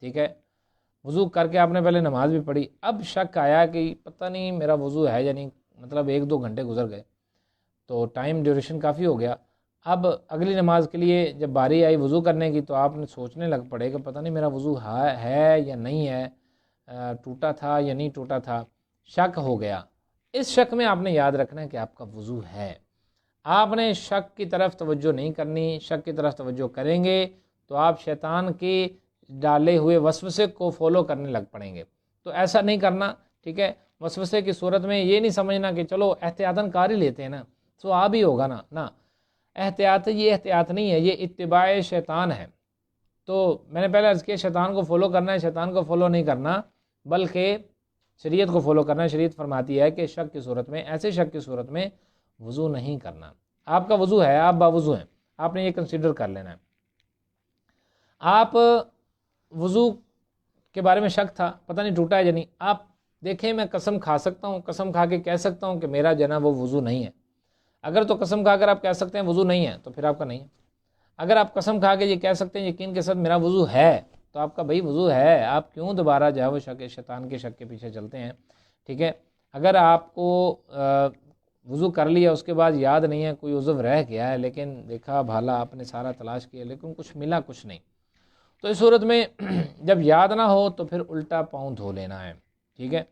ٹھیک ہے، وضو کر کے آپ نے پہلے نماز بھی پڑھی، اب شک آیا کہ پتہ نہیں میرا وضو ہے یا نہیں، مطلب 1-2 گھنٹے گزر گئے تو ٹائم ڈیوریشن کافی ہو گیا، اب اگلی نماز کے لیے جب باری آئی وضو کرنے کی تو آپ نے سوچنے لگ پڑے کہ پتہ نہیں میرا وضو ہے یا نہیں ہے، ٹوٹا تھا یا نہیں ٹوٹا تھا، شک ہو گیا۔ اس شک میں آپ نے یاد رکھنا ہے کہ آپ کا وضو ہے، آپ نے شک کی طرف توجہ نہیں کرنی، شک کی طرف توجہ کریں گے تو آپ شیطان کے ڈالے ہوئے وسوسے کو فالو کرنے لگ پڑیں گے، تو ایسا نہیں کرنا، ٹھیک ہے۔ وسوسے کی صورت میں یہ نہیں سمجھنا کہ چلو احتیاطاً کار ہی لیتے ہیں نا، تو آ بھی ہوگا نا، احتیاط یہ احتیاط نہیں ہے، یہ اتباع شیطان ہے۔ تو میں نے پہلے عرض کیا شیطان کو فالو کرنا ہے، شیطان کو فالو نہیں کرنا بلکہ شریعت کو فالو کرنا ہے۔ شریعت فرماتی ہے کہ شک کی صورت میں، ایسے شک کی صورت میں وضو نہیں کرنا۔ آپ کا وضو ہے، آپ باوضو ہیں، آپ نے یہ کنسیڈر کر لینا ہے۔ آپ وضو کے بارے میں شک تھا، پتہ نہیں ٹوٹا ہے یا نہیں، آپ دیکھیں میں قسم کھا سکتا ہوں، قسم کھا کے کہہ سکتا ہوں کہ میرا جناب وہ وضو نہیں ہے۔ اگر تو قسم کھا کر آپ کہہ سکتے ہیں وضو نہیں ہے تو پھر آپ کا نہیں ہے۔ اگر آپ قسم کھا کے یہ کہہ سکتے ہیں یقین کے ساتھ میرا وضو ہے تو آپ کا بھائی وضو ہے، آپ کیوں دوبارہ جو ہے وہ شیطان کے شک کے پیچھے چلتے ہیں، ٹھیک ہے۔ اگر آپ کو وضو کر لیا اس کے بعد یاد نہیں ہے، کوئی عضو رہ گیا ہے لیکن دیکھا بھالا آپ نے سارا تلاش کیا لیکن کچھ ملا کچھ نہیں، تو اس صورت میں جب یاد نہ ہو تو پھر الٹا پاؤں دھو لینا ہے، ٹھیک ہے۔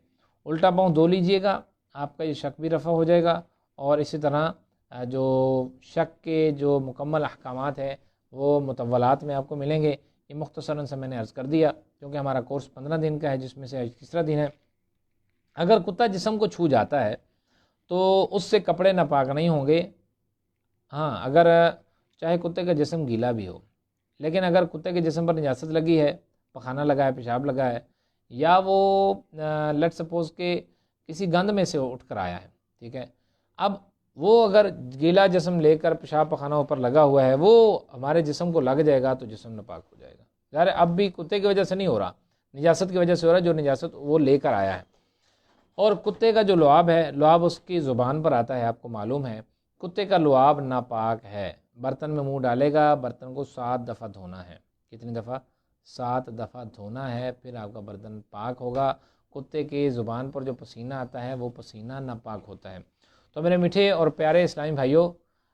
الٹا پاؤں دھو لیجئے گا، آپ کا یہ شک بھی رفع ہو جائے گا، اور اسی طرح جو شک کے جو مکمل احکامات ہیں وہ مطولات میں آپ کو ملیں گے۔ یہ مختصراً سے میں نے عرض کر دیا کیونکہ ہمارا کورس 15 دن کا ہے جس میں سے آج تیسرا دن ہے۔ اگر کتا جسم کو چھو جاتا ہے تو اس سے کپڑے ناپاک نہیں ہوں گے، ہاں اگر چاہے کتے کا جسم گیلا بھی ہو، لیکن اگر کتے کے جسم پر نجاست لگی ہے، پخانہ لگا ہے، پیشاب لگا ہے، یا وہ لیٹ سپوز کہ کسی گند میں سے اٹھ کر آیا ہے، ٹھیک ہے، اب وہ اگر گیلا جسم لے کر پیشاب پخانہ اوپر لگا ہوا ہے وہ ہمارے جسم کو لگ جائے گا تو جسم ناپاک ہو جائے گا۔ ظاہر اب بھی کتے کی وجہ سے نہیں ہو رہا نجاست کی وجہ سے ہو رہا ہے، جو نجاست وہ لے کر آیا ہے۔ اور کتے کا جو لعاب ہے، لعاب اس کی زبان پر آتا ہے، آپ کو معلوم ہے کتے کا لعاب ناپاک ہے۔ برتن میں منہ ڈالے گا، برتن کو 7 دفعہ دھونا ہے۔ کتنی دفعہ؟ 7 دفعہ دھونا ہے، پھر آپ کا برتن پاک ہوگا۔ کتے کی زبان پر جو پسینہ آتا ہے وہ پسینہ ناپاک ہوتا ہے۔ تو میرے میٹھے اور پیارے اسلامی بھائیوں،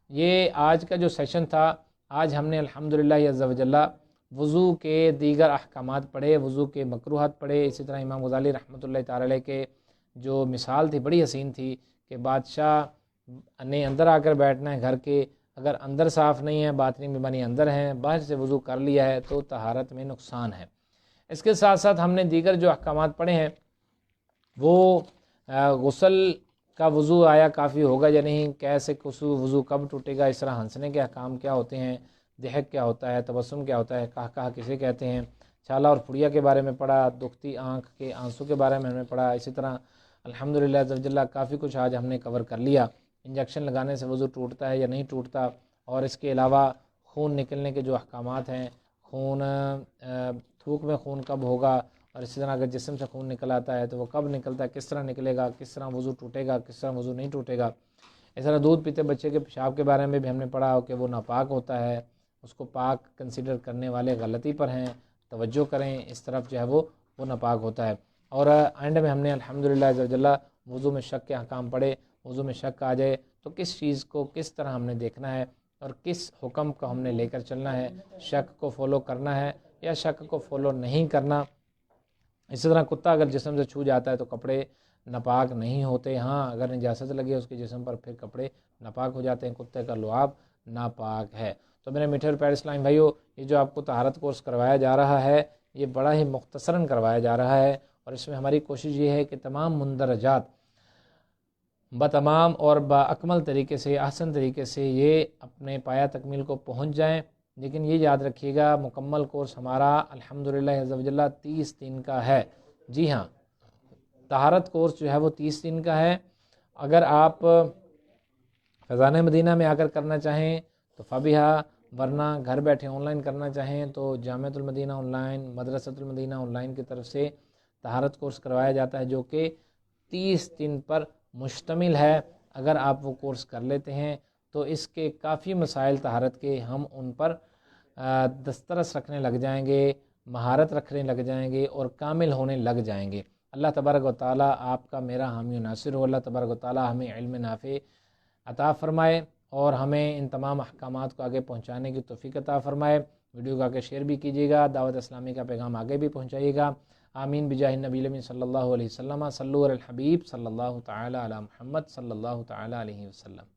یہ آج کا جو سیشن تھا، آج ہم نے الحمدللہ عز و جل وضو کے دیگر احکامات پڑھے، وضو کے مکروہات پڑھے۔ اسی طرح امام غزالی رحمۃ اللہ تعالی علیہ کے جو مثال تھی بڑی حسین تھی کہ بادشاہ نے اندر آ کر بیٹھنا ہے گھر کے، اگر اندر صاف نہیں ہے، باطنی میں بنی اندر ہیں، باہر سے وضو کر لیا ہے تو طہارت میں نقصان ہے۔ اس کے ساتھ ساتھ ہم نے دیگر جو احکامات پڑھے ہیں وہ غسل کا وضو آیا کافی ہوگا یا نہیں، کیسے وضو کب ٹوٹے گا، اس طرح ہنسنے کے احکام کیا ہوتے ہیں، ضحک کیا ہوتا ہے، تبسم کیا ہوتا ہے، کہا کسے کہتے ہیں، چھالا اور پھڑیا کے بارے میں پڑھا، دکھتی آنکھ کے آنسو کے بارے میں ہم نے پڑھا۔ اسی طرح الحمدللہ عز و جل کافی کچھ آج ہم نے کور کر لیا۔ انجیکشن لگانے سے وضو ٹوٹتا ہے یا نہیں ٹوٹتا، اور اس کے علاوہ خون نکلنے کے جو احکامات ہیں، خون تھوک میں خون کب ہوگا، اور اسی طرح اگر جسم سے خون نکل آتا ہے تو وہ کب نکلتا ہے، کس طرح نکلے گا، کس طرح وضو ٹوٹے گا، کس طرح وضو نہیں ٹوٹے گا۔ اس طرح دودھ پیتے بچے کے پیشاب کے بارے میں بھی ہم نے پڑھا کہ وہ ناپاک ہوتا ہے، اس کو پاک کنسیڈر کرنے والے غلطی پر ہیں، توجہ کریں اس طرف جو ہے وہ ناپاک ہوتا ہے۔ اور اینڈ میں ہم نے الحمدللہ عز و جل وضو میں شک کے احکام پڑھے۔ وضو میں شک آ جائے تو کس چیز کو کس طرح ہم نے دیکھنا ہے اور کس حکم کو ہم نے لے کر چلنا ہے، شک کو فالو کرنا ہے یا شک کو فالو نہیں کرنا۔ اسی طرح کتا اگر جسم سے چھو جاتا ہے تو کپڑے ناپاک نہیں ہوتے، ہاں اگر نجاست لگے اس کے جسم پر پھر کپڑے ناپاک ہو جاتے ہیں، کتے کا لعاب ناپاک ہے۔ تو میرے میٹھے اور پیارے اسلام بھائیو، یہ جو آپ کو طہارت کورس کروایا جا رہا ہے یہ بڑا ہی مختصراً کروایا جا رہا ہے، اور اس میں ہماری کوشش یہ ہے کہ تمام مندرجات بتمام اور باکمل طریقے سے، احسن طریقے سے یہ اپنے پایہ تکمیل کو پہنچ جائیں۔ لیکن یہ یاد رکھیے گا مکمل کورس ہمارا الحمدللہ عز و جل 30 دن کا ہے۔ جی ہاں، طہارت کورس جو ہے وہ 30 دن کا ہے۔ اگر آپ فیضان مدینہ میں آ کر کرنا چاہیں تو فبیہا، ورنہ گھر بیٹھے آن لائن کرنا چاہیں تو جامعۃ المدینہ آن لائن، مدرسۃ المدینہ آن لائن کی طرف سے طہارت کورس کروایا جاتا ہے جو کہ 30 دن پر مشتمل ہے۔ اگر آپ وہ کورس کر لیتے ہیں تو اس کے کافی مسائل طہارت کے ہم ان پر دسترس رکھنے لگ جائیں گے، مہارت رکھنے لگ جائیں گے اور کامل ہونے لگ جائیں گے۔ اللہ تبارک و تعالیٰ آپ کا میرا حامی و ناصر ہو۔ اللہ تبارک و تعالیٰ ہمیں علم نافع عطا فرمائے اور ہمیں ان تمام احکامات کو آگے پہنچانے کی توفیق عطا فرمائے۔ ویڈیو کو آگے شیئر بھی کیجیے گا، دعوت اسلامی کا پیغام آگے بھی پہنچائیے گا۔ آمین بجاہ نبی الامین صلی اللہ علیہ وسلم۔ صلو علی الحبیب صلی اللہ تعالی علی محمد صلی اللہ تعالی علیہ وسلم۔